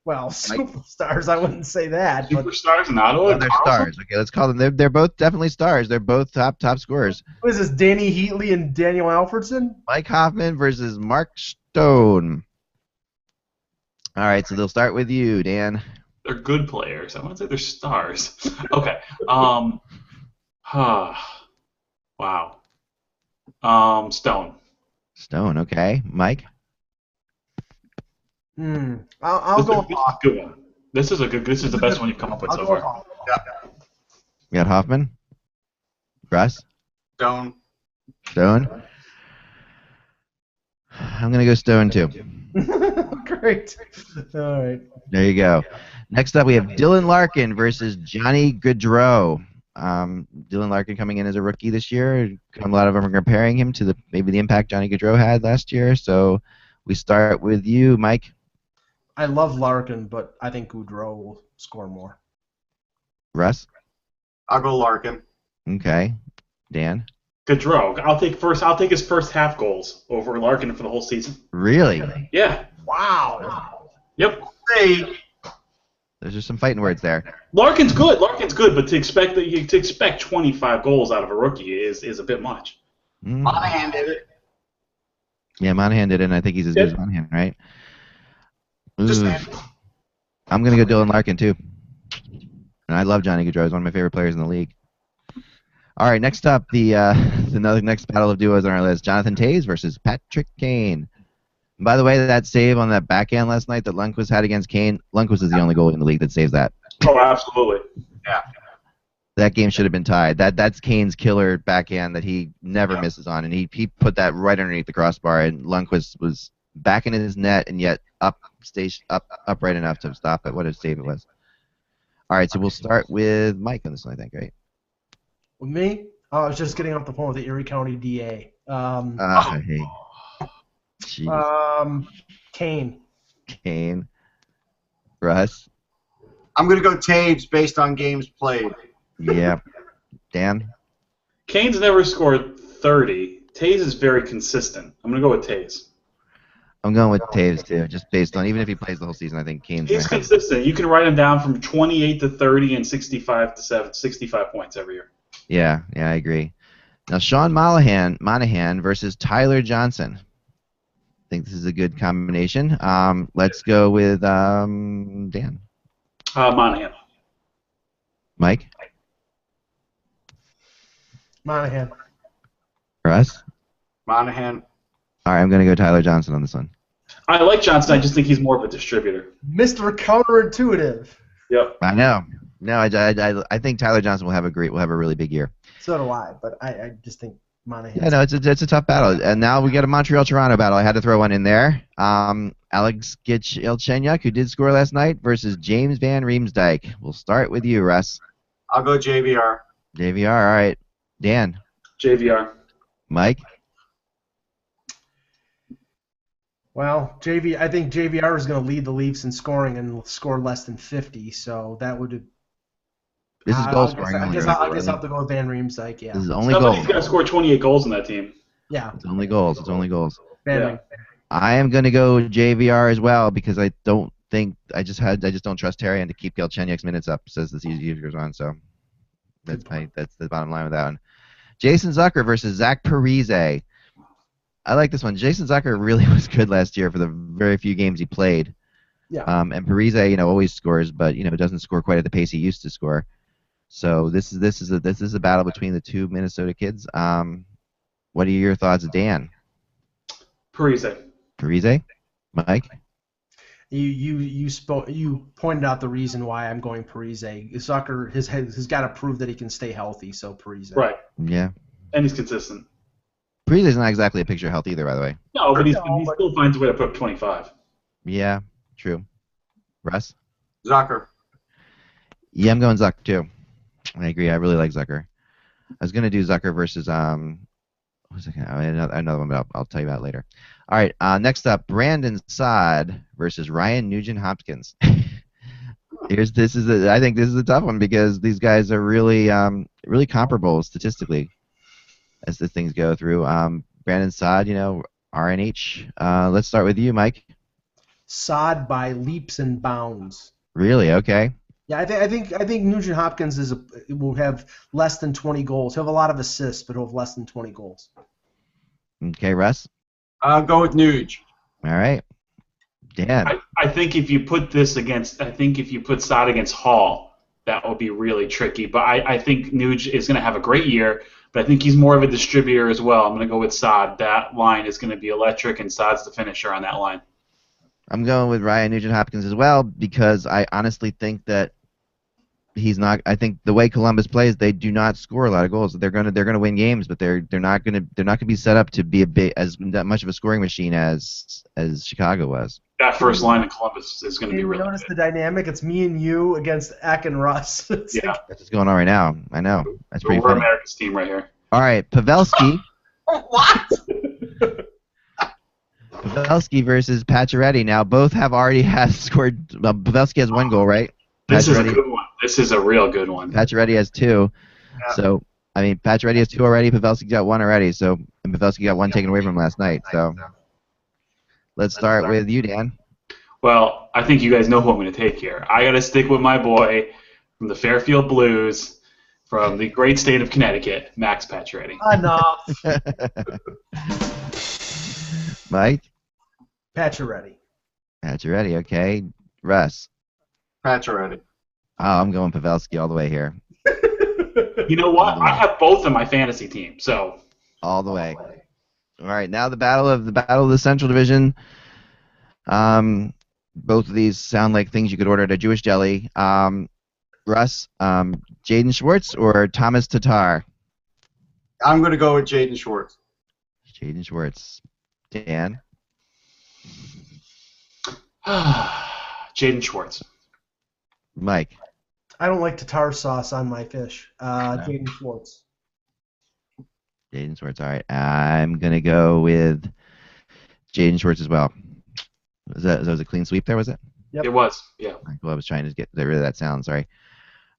Well, superstars, I wouldn't say that. Superstars in Ottawa? Well, they're stars. Okay, let's call them. They're both definitely stars. They're both top scorers. Who is this, Danny Heatley and Daniel Alfredson? Mike Hoffman versus Mark Stone. All right, so they'll start with you, Dan. They're good players. I wouldn't say they're stars. Okay. Wow. Stone. Stone, okay. Mike? I'll go with Hoffman. Good one. This is the best one you've come up with so far. Yeah. You got Hoffman? Russ? Stone. Stone? I'm going to go Stone, too. Great. All right. There you go. Next up, we have Dylan Larkin versus Johnny Gaudreau. Dylan Larkin coming in as a rookie this year. A lot of them are comparing him to maybe the impact Johnny Gaudreau had last year. So we start with you, Mike. I love Larkin, but I think Gaudreau will score more. Russ? I'll go Larkin. Okay. Dan? Gaudreau. I'll take his first half goals over Larkin for the whole season. Really? Yeah. Wow. Yep. Hey. There's just some fighting words there. Larkin's good, but to expect 25 goals out of a rookie is a bit much. Monahan did it. Yeah, Monahan did it, and I think he's as good as Monahan, right? I'm going to go Dylan Larkin, too. And I love Johnny Gaudreau. He's one of my favorite players in the league. All right, next up, the next battle of duos on our list, Jonathan Toews versus Patrick Kane. And by the way, that save on that backhand last night that Lundqvist had against Kane, Lundqvist is the only goalie in the league that saves that. Oh, absolutely. Yeah. That game should have been tied. That's Kane's killer backhand that he never misses on, and he put that right underneath the crossbar, and Lundqvist was back into his net and yet upright enough to stop it. What a save it was. All right, so we'll start with Mike on this one, I think, right? With me? Oh, I was just getting off the phone with the Erie County DA. Hey. Jeez. Kane. Kane. Russ? I'm going to go Toews based on games played. Yeah. Dan? Kane's never scored 30. Toews is very consistent. I'm going to go with Toews. I'm going with Toews, too, just based on, even if he plays the whole season, I think Kane's He's consistent. You can write him down from 28 to 30 and 65 to 65 points every year. Yeah, I agree. Now, Sean Monahan versus Tyler Johnson. I think this is a good combination. Let's go with Dan. Monahan. Mike? Monahan. Russ? Monahan. All right, I'm going to go Tyler Johnson on this one. I like Johnson. I just think he's more of a distributor. Mr. Counterintuitive. Yep. I know. No, I think Tyler Johnson will have a really big year. So do I, but I just think Monahan. Yeah, no, it's a tough battle. And now we got a Montreal-Toronto battle. I had to throw one in there. Alex Galchenyuk, who did score last night, versus James Van Riemsdyk. We'll start with you, Russ. I'll go JVR. JVR, all right. Dan. JVR. Mike. Well, I think JVR is going to lead the Leafs in scoring and score less than 50, so that would. This is goal scoring. I guess I'll have to go with Van Riemsdyk. Yeah. This is only goals. Somebody's got to score 28 goals in that team. Yeah. It's only goals. Yeah. I am going to go JVR as well because I don't trust Therrien to keep Galchenyuk's minutes up as the season goes on. So that's the bottom line with that one. Jason Zucker versus Zach Parise. I like this one. Jason Zucker really was good last year for the very few games he played. Yeah. And Parise, always scores, but doesn't score quite at the pace he used to score. So this is a battle between the two Minnesota kids. What are your thoughts, Dan? Parise. Parise? Mike? You pointed out the reason why I'm going Parise. Zucker has got to prove that he can stay healthy, so Parise. Right. Yeah. And he's consistent. Parise's not exactly a picture of health either, by the way. No, but he still finds a way to put up 25. Yeah, true. Russ? Zucker. Yeah, I'm going Zucker too. I agree. I really like Zucker. I was gonna do Zucker versus another one, but I'll tell you about it later. All right. Next up, Brandon Saad versus Ryan Nugent-Hopkins. I think this is a tough one because these guys are really really comparable statistically as the things go through. Brandon Saad, RNH. Let's start with you, Mike. Saad by leaps and bounds. Really? Okay. Yeah, I think Nugent Hopkins will have less than 20 goals. He'll have a lot of assists, but he'll have less than 20 goals. Okay, Russ. I'll go with Nuge. All right. Dan. I think if you put Saad against Hall, that will be really tricky. But I think Nuge is going to have a great year, but I think he's more of a distributor as well. I'm going to go with Saad. That line is going to be electric, and Saad's the finisher on that line. I'm going with Ryan Nugent-Hopkins as well because I honestly think that he's not. I think the way Columbus plays, they do not score a lot of goals. They're gonna win games, but they're not gonna be set up to be that much of a scoring machine as Chicago was. That first line in Columbus is going to be really notice good. The dynamic? It's me and you against Eck and Russ. Yeah, that's what's going on right now. I know. That's pretty We're funny. America's team right here. All right, Pavelski. What? Pavelski versus Pacioretty. Now both have already scored. Pavelski has 1 goal, right? This is a good one. This is a real good one. Pacioretty has 2. Yeah. So I mean, Pacioretty has 2 already. Pavelski got 1 already. So and Pavelski got 1 taken away from him last night. So let's start with you, Dan. Well, I think you guys know who I'm going to take here. I got to stick with my boy from the Fairfield Blues, from the great state of Connecticut, Max Pacioretty. Enough. Mike. Pacioretty. Pacioretty, okay. Russ. Pacioretty. Oh, I'm going Pavelski all the way here. You know what? I have both on my fantasy team, so all the way. All right, now the battle of the Central Division. Both of these sound like things you could order at a Jewish deli. Russ, Jaden Schwartz or Thomas Tatar? I'm going to go with Jaden Schwartz. Jaden Schwartz. Dan? Jaden Schwartz. Mike? I don't like tartar sauce on my fish. Jaden Schwartz. Jaden Schwartz, all right. I'm going to go with Jaden Schwartz as well. That was a clean sweep there, was it? Yep. It was, yeah. Well, I was trying to get rid of that sound, sorry.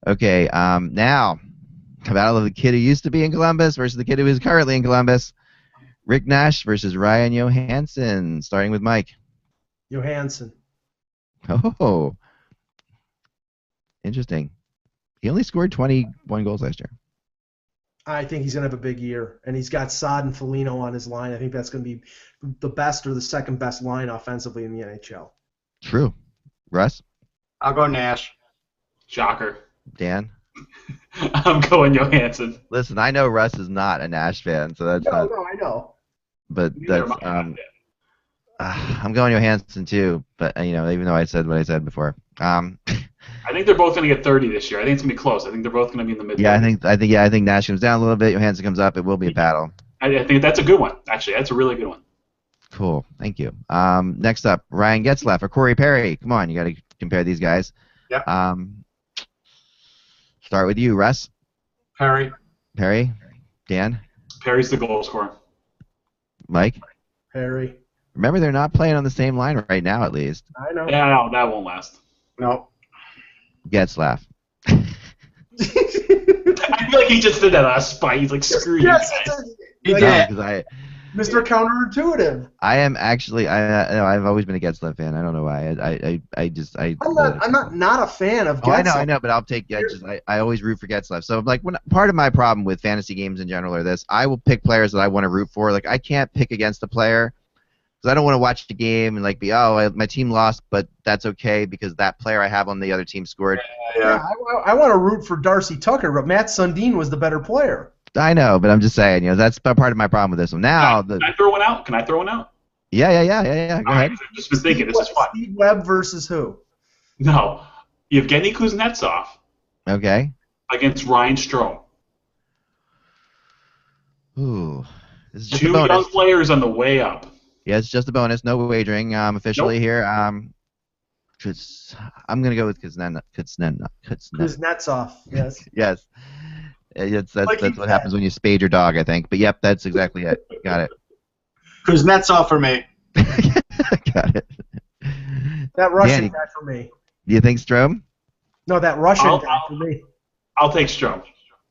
Okay, now, the battle of the kid who used to be in Columbus versus the kid who is currently in Columbus. Rick Nash versus Ryan Johansson, starting with Mike. Johansson. Oh, interesting. He only scored 21 goals last year. I think he's going to have a big year, and he's got Saad and Foligno on his line. I think that's going to be the best or the second best line offensively in the NHL. True. Russ? I'll go Nash. Shocker. Dan? I'm going Johansson. Listen, I know Russ is not a Nash fan, so that's not. No, I know. But that's I'm going Johansson too. But even though I said what I said before. I think they're both going to get 30 this year. I think it's going to be close. I think they're both going to be in the mid. Yeah, I think Nash comes down a little bit. Johansson comes up. It will be a battle. I think that's a good one. Actually, that's a really good one. Cool. Thank you. Next up, Ryan Getzlaf or Corey Perry. Come on, you got to compare these guys. Yep. Start with you, Russ. Perry. Perry. Dan. Perry's the goal scorer. Mike. Perry. Remember, they're not playing on the same line right now, at least. I know. Yeah, no, that won't last. No. Getzlaf. I feel like he just did that out of spite. He's like, screw you guys. He Like, did. Because Mr. Counterintuitive. I am actually I've always been a Getzlaf fan. I don't know why. I'm not a fan of Getzlaf. I know, but I'll take. I always root for Getzlaf. So like part of my problem with fantasy games in general are this: I will pick players that I want to root for. Like I can't pick against a player Because I don't want to watch the game and like be my team lost, but that's okay because that player I have on the other team scored. Yeah, I want to root for Darcy Tucker, but Matt Sundin was the better player. I know, but I'm just saying, that's part of my problem with this one. Now, Can I throw one out? Can I throw one out? Yeah. Go ahead. I've just been thinking. This is fun. Steve Webb versus who? No, Yevgeny Kuznetsov Okay. against Ryan Strome. Ooh, this is just Two a bonus. young players on the way up. Yeah, it's just a bonus. No wagering officially here. I'm gonna go with Kuznetsov. Yes. Yes. That's what happens when you spade your dog, I think. But yep, that's exactly it. Got it. Kuznetsov for me. Got it. That Russian guy for me. Do you think Strome? No, that Russian guy for me. I'll take Strome.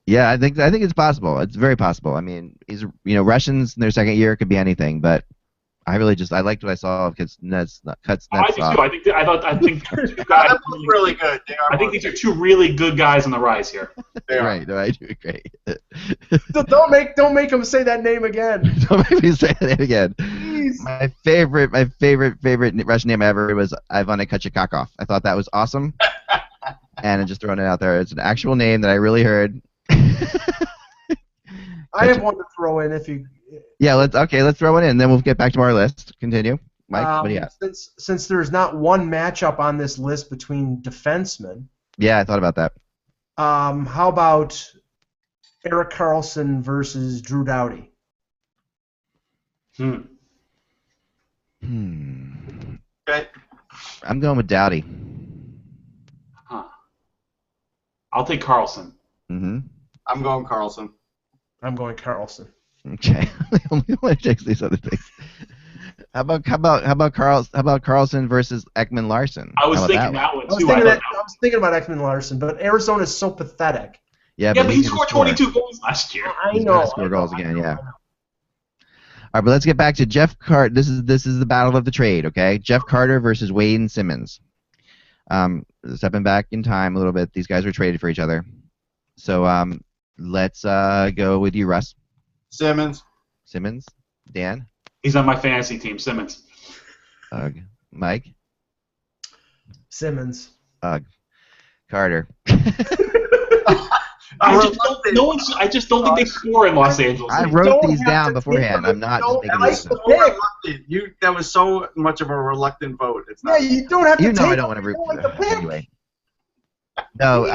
Yeah, I think it's possible. It's very possible. I mean, Russians in their second year could be anything, but I liked what I saw of Kuznetsov. I do too. I think two guys That was really good. I think these are two really good guys on the rise here. Right. No, I do agree. Don't make him say that name again. Don't make me say that again. Jeez. My favorite Russian name ever was Ivan Kachikakov. I thought that was awesome. And I'm just throwing it out there. It's an actual name that I really heard. I have one to throw in if you. Yeah, let's throw it in. Then we'll get back to our list. Continue, Mike. What do you have? Since there's not one matchup on this list between defensemen. Yeah, I thought about that. How about Erik Karlsson versus Drew Doughty? Okay. I'm going with Doughty. Huh. I'll take Karlsson. Mm-hmm. I'm going Karlsson. I'm going Karlsson. Okay. Only one takes these other things. How about Karlsson versus Ekman Larson? I was thinking that one too. I was thinking about Ekman Larson, but Arizona is so pathetic. Yeah, but he scored 22 goals last year. I know. Score goals again. Yeah. All right, but let's get back to Jeff Carter. This is the battle of the trade. Okay, Jeff Carter versus Wayne Simmons. Stepping back in time a little bit, these guys were traded for each other. So let's go with you, Russ. Simmons. Dan. He's on my fantasy team, Simmons. Mike. Simmons. Carter. I just don't think they score in Los Angeles. I wrote these down beforehand. I'm not just making these up. That was so much of a reluctant vote. It's not. Yeah, you don't have to. I don't want to root for them anyway. No,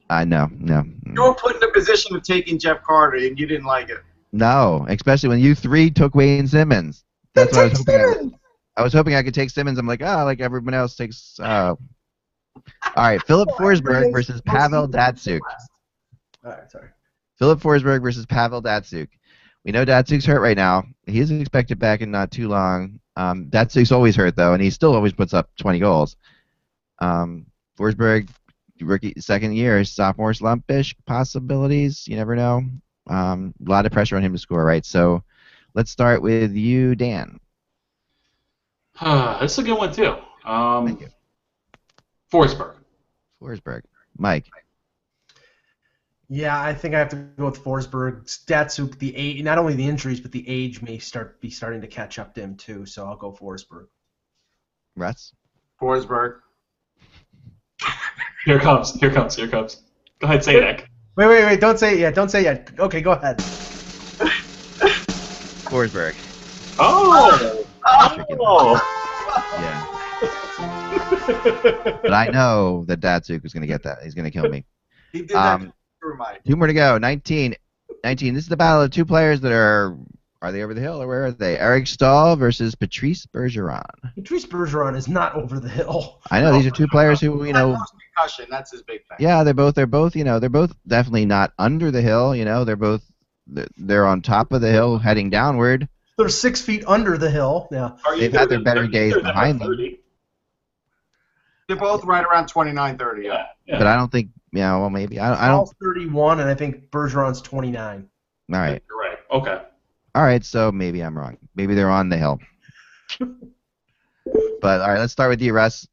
no. You were put in the position of taking Jeff Carter, and you didn't like it. No, especially when you three took Wayne Simmons. That's what I was hoping. I was hoping I could take Simmons. I'm like, like everyone else takes. All right, Philip Forsberg versus Pavel Datsyuk. All right, sorry. Philip Forsberg versus Pavel Datsyuk. We know Datsuk's hurt right now. He's expected back in not too long. Datsuk's always hurt though, and he still always puts up 20 goals. Forsberg, rookie second year, sophomore slumpish possibilities. You never know. A lot of pressure on him to score, right? So let's start with you, Dan. That's a good one too. Thank you. Forsberg. Mike. Yeah, I think I have to go with Forsberg. Datsuk, the age, not only the injuries, but the age may be starting to catch up to him too. So I'll go Forsberg. Russ. Forsberg. Here comes. Go ahead, say it. Wait! Don't say it yet. Don't say it yet. Okay, go ahead. Forsberg. Oh. Yeah. But I know that Datsuk is going to get that. He's going to kill me. He did that. Two more to go. 19. This is the battle of two players that are they over the hill or where are they? Eric Stahl versus Patrice Bergeron. Patrice Bergeron is not over the hill. I know these are two players who Concussion, that's his big thing. Yeah, they're both definitely not under the hill. They're on top of the hill heading downward. They're 6 feet under the hill. Yeah. They've had their better days behind them. They're both right around 29, 30. Yeah. But I don't think. Yeah, well, maybe I don't. 31, and I think Bergeron's 29. All right. You're right. Okay. All right, so maybe I'm wrong. Maybe they're on the hill. But all right, let's start with you, Russ.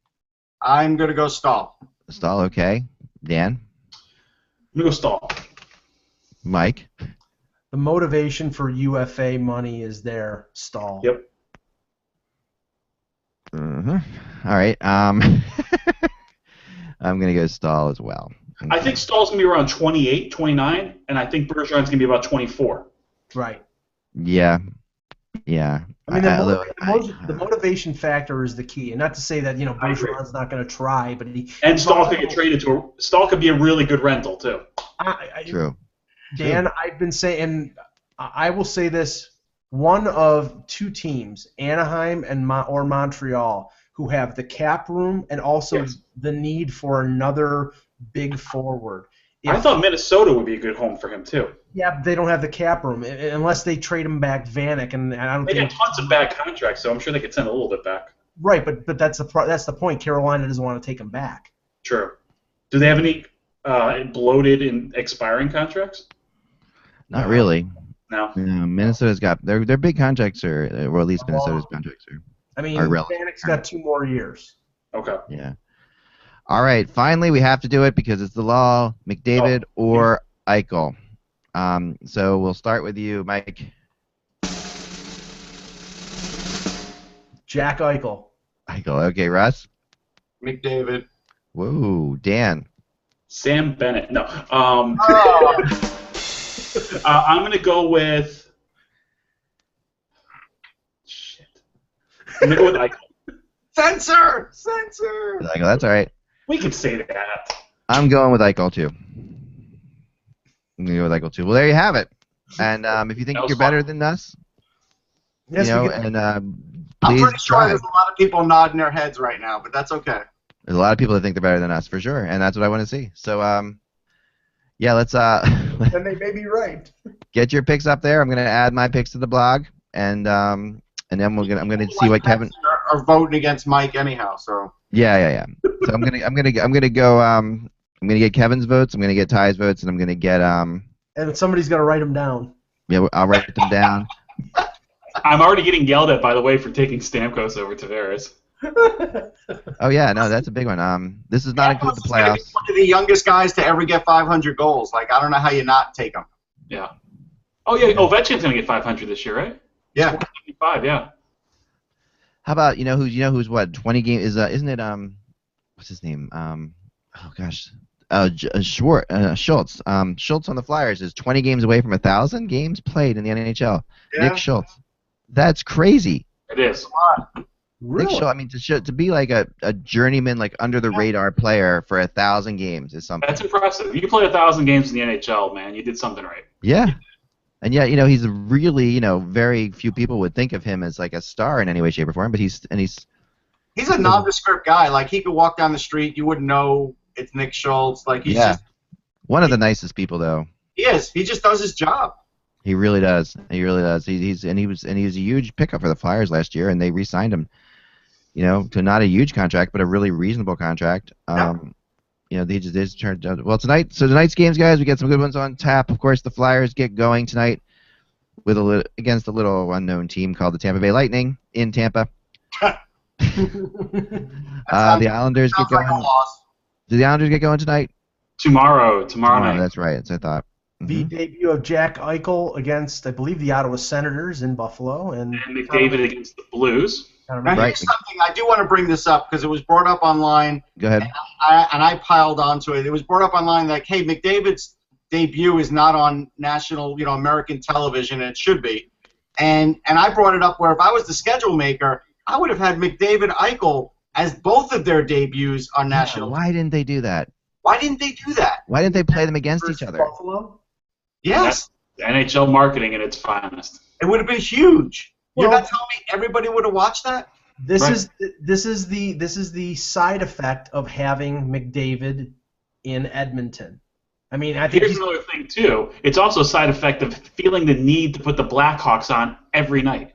I'm gonna go Stahl. Stahl, okay. Dan. I'm gonna go Stahl. Mike. The motivation for UFA money is there. Stahl. Yep. All right. I'm gonna go Stahl as well. Okay. I think Stahl's going to be around 28, 29, and I think Bergeron's going to be about 24. Right. Yeah. Yeah. I mean, the motivation factor is the key, and not to say that Bergeron's not going to try, but Stahl could get traded to Stahl could be a really good rental too. True. Dan, True. I've been saying, and I will say this: one of two teams, Anaheim or Montreal, who have the cap room and also the need for another big forward. I thought Minnesota would be a good home for him too. Yeah, but they don't have the cap room unless they trade him back Vanek, and I don't they think got tons of bad contracts, so I'm sure they could send a little bit back. Right, but that's the point. Carolina doesn't want to take him back. True. Do they have any bloated and expiring contracts? Not really. No. Minnesota's got their big contracts or at least Minnesota's contracts are. I mean, relevant. Vanek's got 2 more years. Okay. Yeah. All right. Finally, we have to do it because it's the law. McDavid or Eichel. So we'll start with you, Mike. Jack Eichel. Eichel. Okay, Russ. McDavid. Whoa, Dan. Sam Bennett. No. I'm going to go with. Shit. I'm going to go with Eichel. Censor. Eichel. That's all right. We can say that. I'm going with Eichel too. I'm gonna go with Eichel too. Well, there you have it. And if you think you're better than us, yes, and I'm please pretty sure try. there's a lot of people nodding their heads right now, but that's okay. There's a lot of people that think they're better than us for sure, and that's what I want to see. So yeah, let's and they may be right. Get your picks up there. I'm gonna add my picks to the blog, and then I'm gonna see what Kevin are voting against Mike anyhow. So yeah. So I'm gonna get Kevin's votes. I'm gonna get Ty's votes, and I'm gonna get And somebody's gonna write them down. Yeah, I'll write them down. I'm already getting yelled at, by the way, for taking Stamkos over Tavares. Oh yeah, no, that's a big one. This does not include the playoffs. One of the youngest guys to ever get 500 goals. Like, I don't know how you not take him. Yeah. Oh yeah, Ovechkin's gonna get 500 this year, right? Yeah. 475, yeah. How about who's what 20 games isn't it what's his name oh gosh Schultz Schultz on the Flyers is 20 games away from 1,000 games played in the NHL. Yeah. Nick Schultz, that's crazy. It is. Really? Nick Schultz, I mean to be like a journeyman, like under the radar player for 1,000 games is something. That's impressive. You can play 1,000 games in the NHL, man. You did something right. Yeah. And yeah, he's really, very few people would think of him as like a star in any way, shape, or form. But he's a nondescript guy. Like, he could walk down the street, you wouldn't know it's Nick Schultz. Like, he's just one of the nicest people, though. He is. He just does his job. He really does. He really does. He was a huge pickup for the Flyers last year, and they re-signed him. To not a huge contract, but a really reasonable contract. They just turned out well tonight. So tonight's games, guys, we get some good ones on tap. Of course, the Flyers get going tonight with against a little unknown team called the Tampa Bay Lightning in Tampa. The Islanders get going. Do the Islanders get going tonight? Tomorrow night. That's right. That's what I thought. The debut of Jack Eichel against, I believe, the Ottawa Senators in Buffalo, and McDavid against the Blues. Now, here's something I do want to bring this up because it was brought up online. Go ahead. And I piled onto it. It was brought up online like, hey, McDavid's debut is not on national, American television, and it should be. And I brought it up where if I was the schedule maker, I would have had McDavid, Eichel as both of their debuts on national. Why didn't they do that? Why didn't they do that? Why didn't they play them against each other? Buffalo? Yes. That's NHL marketing at its finest. It would have been huge. Well, You're not telling me everybody would have watched that? This is the side effect of having McDavid in Edmonton. I mean, I think here's another thing too. It's also a side effect of feeling the need to put the Blackhawks on every night.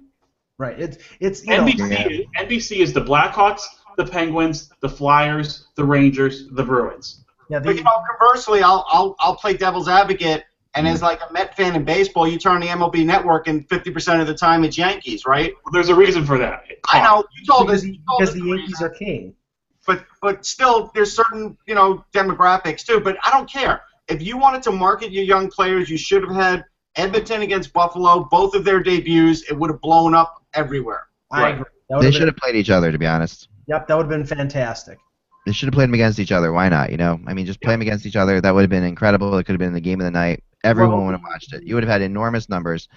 Right. It's NBC is the Blackhawks, the Penguins, the Flyers, the Rangers, the Bruins. Yeah. But conversely, I'll play devil's advocate. And as like a Met fan in baseball, you turn on the MLB Network, and 50% of the time it's Yankees, right? Well, there's a reason for that. I know you told us because the Yankees are king. But still, there's certain demographics too. But I don't care. If you wanted to market your young players, you should have had Edmonton against Buffalo, both of their debuts, it would have blown up everywhere. I agree. They should have played each other, to be honest. Yep, that would have been fantastic. They should have played them against each other. Why not? I mean, just play them against each other. That would have been incredible. It could have been the game of the night. Everyone would have watched it. You would have had enormous numbers.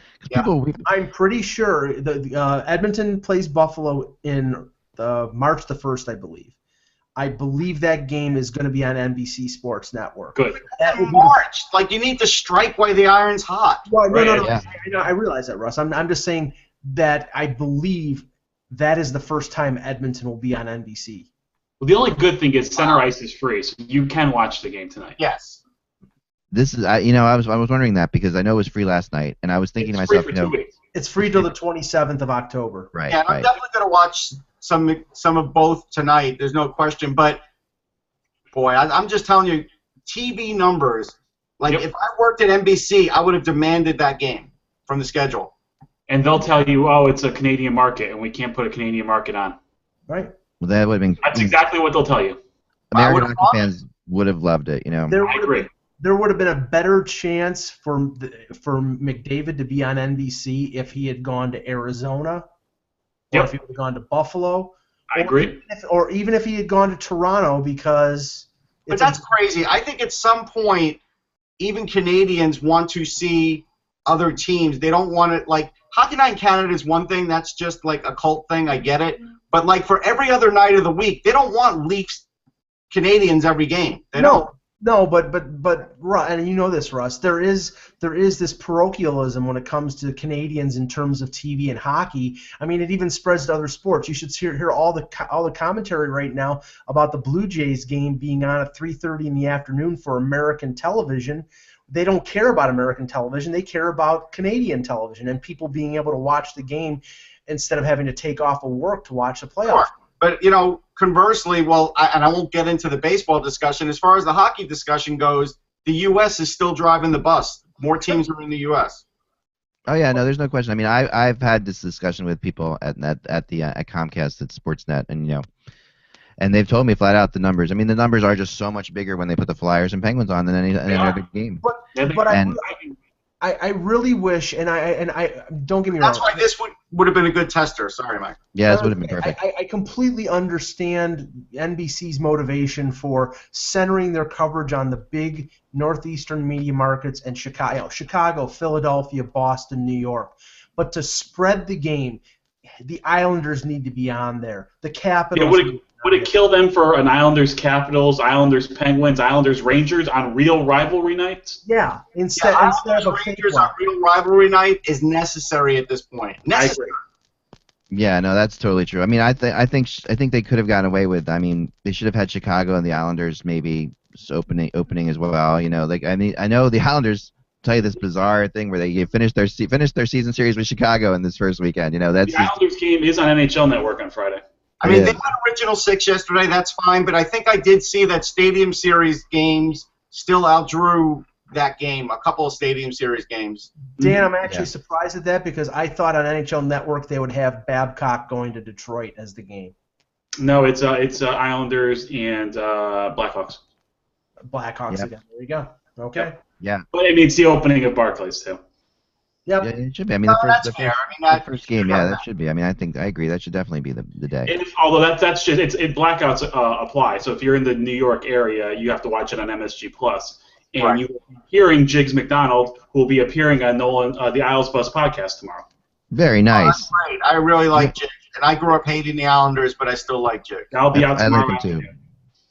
I'm pretty sure the Edmonton plays Buffalo in March the 1st, I believe. I believe that game is going to be on NBC Sports Network. Good. That will be March. Like, you need to strike while the iron's hot. Well, no. Yeah. I realize that, Russ. I'm just saying that I believe that is the first time Edmonton will be on NBC. Well, the only good thing is center ice is free, so you can watch the game tonight. Yes. This is, I was wondering that because I know it was free last night, and I was thinking to myself, free for 2 weeks. It's free till the 27th of October. Right. Yeah, and I'm definitely going to watch some of both tonight. There's no question. But, boy, I'm just telling you, TV numbers, like if I worked at NBC, I would have demanded that game from the schedule. And they'll tell you, oh, it's a Canadian market, and we can't put a Canadian market on. Right. Well, that would have been. That's exactly what they'll tell you. American hockey fans would have loved it, I agree. There would have been a better chance for McDavid to be on NBC if he had gone to Arizona, or if he would have gone to Buffalo. I agree. Or even if he had gone to Toronto, because. But that's crazy. I think at some point, even Canadians want to see other teams. They don't want it like Hockey Night in Canada is one thing. That's just like a cult thing. I get it. But like for every other night of the week, they don't want Leafs Canadians every game. They don't. No, but and you know this, Russ. There is this parochialism when it comes to Canadians in terms of TV and hockey. I mean, it even spreads to other sports. You should hear all the commentary right now about the Blue Jays game being on at 3:30 in the afternoon for American television. They don't care about American television. They care about Canadian television and people being able to watch the game instead of having to take off of work to watch the playoffs. Sure. But, conversely, I won't get into the baseball discussion. As far as the hockey discussion goes, the U.S. is still driving the bus. More teams are in the U.S. Oh, yeah, no, there's no question. I mean, I've had this discussion with people at Comcast at Sportsnet, and they've told me flat out the numbers. I mean, the numbers are just so much bigger when they put the Flyers and Penguins on than any other game. I really wish, and I don't get me wrong. That's why this would have been a good tester. Sorry, Mike. Yeah, this would have been perfect. I completely understand NBC's motivation for centering their coverage on the big northeastern media markets and Chicago, Philadelphia, Boston, New York. But to spread the game, the Islanders need to be on there. The Capitals. Would it kill them for an Islanders Capitals, Islanders Penguins, Islanders Rangers on real rivalry nights? Yeah, instead Islanders of a Rangers on real rivalry night is necessary at this point. Necessary. Yeah, no, that's totally true. I mean, I think they could have gotten away with. I mean, they should have had Chicago and the Islanders maybe opening as well. I know the Islanders tell you this bizarre thing where they finished their season series with Chicago in this first weekend. That's the Islanders game is on NHL Network on Friday. I mean, they went original 6 yesterday. That's fine, but I think I did see that Stadium Series games still outdrew that game. A couple of Stadium Series games. Dan, I'm actually surprised at that because I thought on NHL Network they would have Babcock going to Detroit as the game. No, it's Islanders and Blackhawks. Blackhawks again. There you go. Okay. Yep. Yeah. But I mean, it's the opening of Barclays too. Yep. Yeah, it should be. I mean, the first game, that should be. I mean, I agree. That should definitely be the day. Although that's just blackouts apply. So if you're in the New York area, you have to watch it on MSG Plus, and you will be hearing Jiggs McDonald, who will be appearing on the HockeyBuzzCast podcast tomorrow. Very nice. That's great. I really like Jiggs, and I grew up hating the Islanders, but I still like Jiggs. I'll be out tomorrow. I like him too.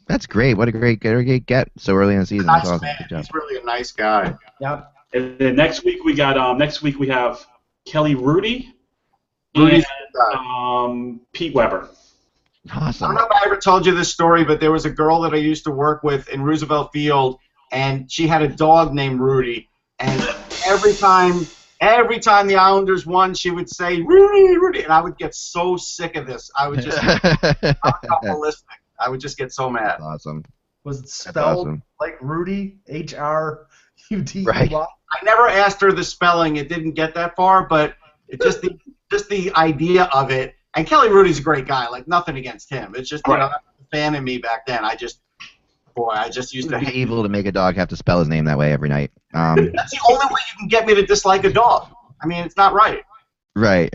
That's great. What a great get so early in the season. That's awesome. Man. He's really a nice guy. Yep. And then next week we have Kelly Rudy Rudy's and Pete Weber. Awesome. I don't know if I ever told you this story, but there was a girl that I used to work with in Roosevelt Field, and she had a dog named Rudy. And every time the Islanders won, she would say Rudy, Rudy, and I would get so sick of this. I would just I would just get so mad. That's awesome. Was it spelled like Rudy? HRUD? Right. I never asked her the spelling. It didn't get that far, but it just the idea of it. And Kelly Rudy's a great guy. Like nothing against him. It's just a fan in me back then. Boy, I just used to It's hate evil to make a dog have to spell his name that way every night. That's the only way you can get me to dislike a dog. I mean, it's not right. Right.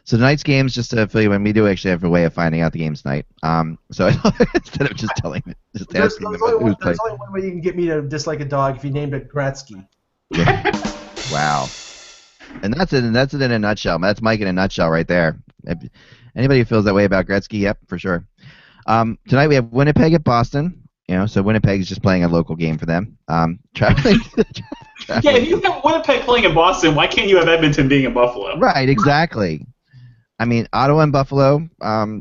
So tonight's games, just to fill you in, we do actually have a way of finding out the games tonight. So instead of just telling me, just asking them who's playing. There's only one way you can get me to dislike a dog if you named it Gretzky. Yeah. Wow. And that's it in a nutshell. That's Mike in a nutshell right there. Anybody who feels that way about Gretzky, yep, for sure. Tonight we have Winnipeg at Boston. So Winnipeg is just playing a local game for them. Traveling. Yeah, if you have Winnipeg playing in Boston, why can't you have Edmonton being in Buffalo? Right, exactly. I mean, Ottawa and Buffalo. So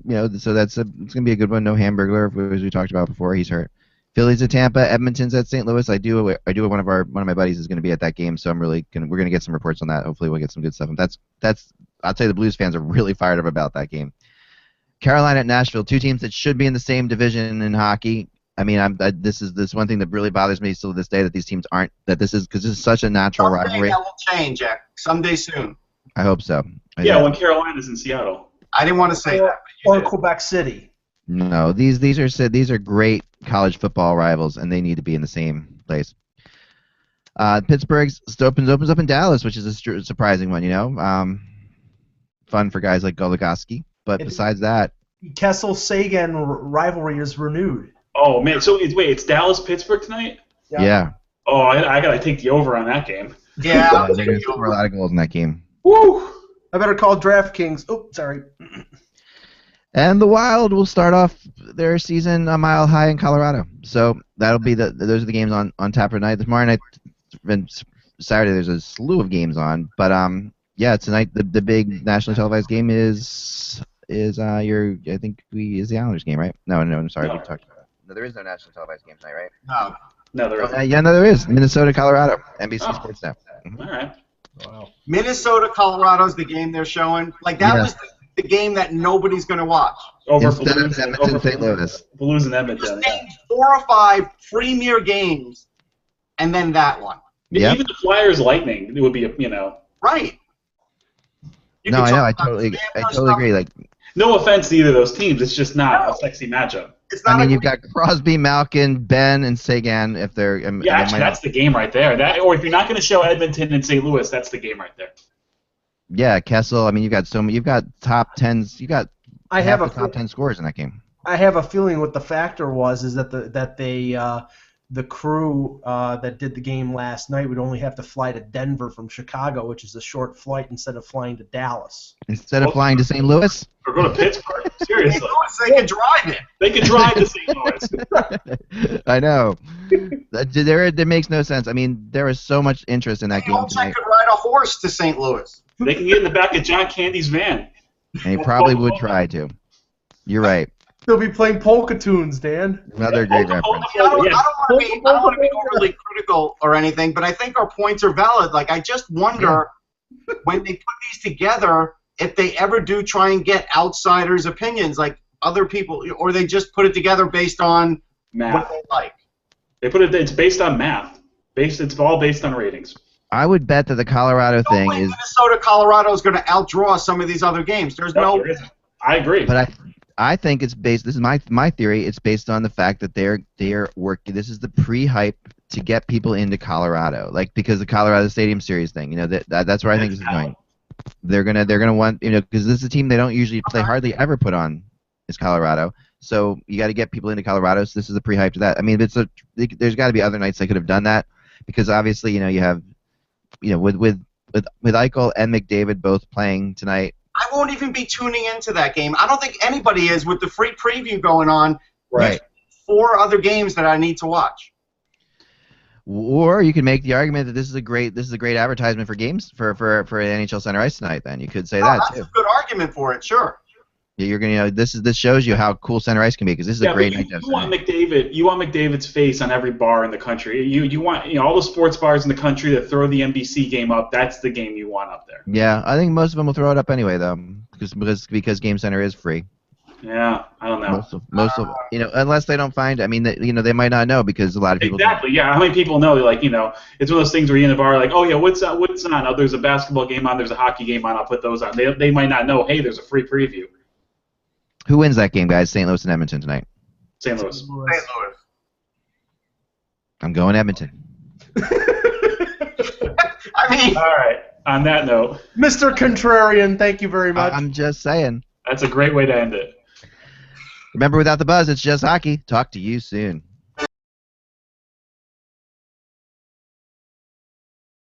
it's gonna be a good one. No Hamburglar, as we talked about before. He's hurt. Philly's at Tampa. Edmonton's at St. Louis. I do. One of my buddies is going to be at that game, so we're going to get some reports on that. Hopefully, we'll get some good stuff. And I'd say the Blues fans are really fired up about that game. Carolina at Nashville. Two teams that should be in the same division in hockey. I mean, this is one thing that really bothers me still to this day, that these teams aren't. Because this is such a natural rivalry. That will change, Jack. Someday soon. I hope so. When Carolina's in Seattle. I didn't want to say that. Or Quebec City. No, these are great college football rivals, and they need to be in the same place. Pittsburgh opens up in Dallas, which is a surprising one. Fun for guys like Goligoski, but besides that, Kessel-Sagan rivalry is renewed. Oh man! So wait, it's Dallas-Pittsburgh tonight? Yeah. Oh, I gotta take the over on that game. Yeah, they're gonna score a lot of goals in that game. Woo! I better call DraftKings. Oh, sorry. And the Wild will start off their season a mile high in Colorado. So that'll be those are the games on tap for tonight. Tomorrow night, and Saturday, there's a slew of games on. But tonight the big nationally televised game is the Islanders game, right? No, I'm sorry, we talked about it. No, there is no nationally televised game tonight, right? No, there isn't. There is. Minnesota, Colorado, NBC Sports Now. All right. Wow. Minnesota, Colorado's the game they're showing. Like that was the game that nobody's going to watch. Instead of Edmonton, St. Louis. Blues and Edmonton. Just name 4 or 5 premier games, and then that one. Yep. Even the Flyers Lightning, it would be Right. I totally agree. Like, no offense to either of those teams, it's just not a sexy matchup. It's not you've got Crosby, Malkin, Ben, and Sagan. If they're actually, that's the game right there. Or if you're not going to show Edmonton and St. Louis, that's the game right there. Yeah, Kessel. I mean, you've got top 10s. You got top 10 scores in that game. I have a feeling what the factor is that the crew that did the game last night would only have to fly to Denver from Chicago, which is a short flight, instead of flying to Dallas. Instead of flying to St. Louis? Or go to Pittsburgh. Seriously. They can drive it. They can drive to St. Louis. I know. That makes no sense. I mean, there is so much interest in that game tonight. I could ride a horse to St. Louis. They can get in the back of John Candy's van. And he probably would try to. You're right. They'll be playing polka tunes, Dan. Another great reference. I don't want to be overly critical or anything, but I think our points are valid. Like, I just wonder when they put these together if they ever do try and get outsiders' opinions, like other people, or they just put it together based on math. What they like. It's based on math. It's all based on ratings. I would bet that the Colorado thing is Minnesota, Colorado is going to outdraw some of these other games. There isn't. I agree. But I think it's based. This is my theory. It's based on the fact that they're working. This is the pre-hype to get people into Colorado, like because the Colorado Stadium Series thing. That's where I think this is going. They're gonna want because this is a team they don't usually play, hardly ever put on is Colorado. So you got to get people into Colorado. So this is a pre-hype to that. I mean, there's got to be other nights they could have done that because obviously you have with Eichel and McDavid both playing tonight. I won't even be tuning into that game. I don't think anybody is with the free preview going on. Right. 4 other games that I need to watch. Or you can make the argument that this is a great advertisement for games for NHL Center Ice tonight. Then you could say that too. That's a good argument for it, sure. You're gonna this shows you how cool Center Ice can be because this is a great night. You want McDavid's face on every bar in the country. You want all the sports bars in the country that throw the NBC game up. That's the game you want up there. Yeah, I think most of them will throw it up anyway though, because Game Center is free. Yeah, I don't know. Most of unless they don't find. I mean, they might not know because a lot of people. Exactly. Yeah. How many people know? Like, it's one of those things where you're in a bar, like, oh yeah, what's on? Oh, there's a basketball game on. There's a hockey game on. I'll put those on. They might not know. Hey, there's a free preview. Who wins that game, guys? St. Louis and Edmonton tonight. St. Louis. I'm going Edmonton. I mean, All right. On that note, Mr. Contrarian, thank you very much. I'm just saying. that's a great way to end it. Remember, without the buzz, it's just hockey. Talk to you soon.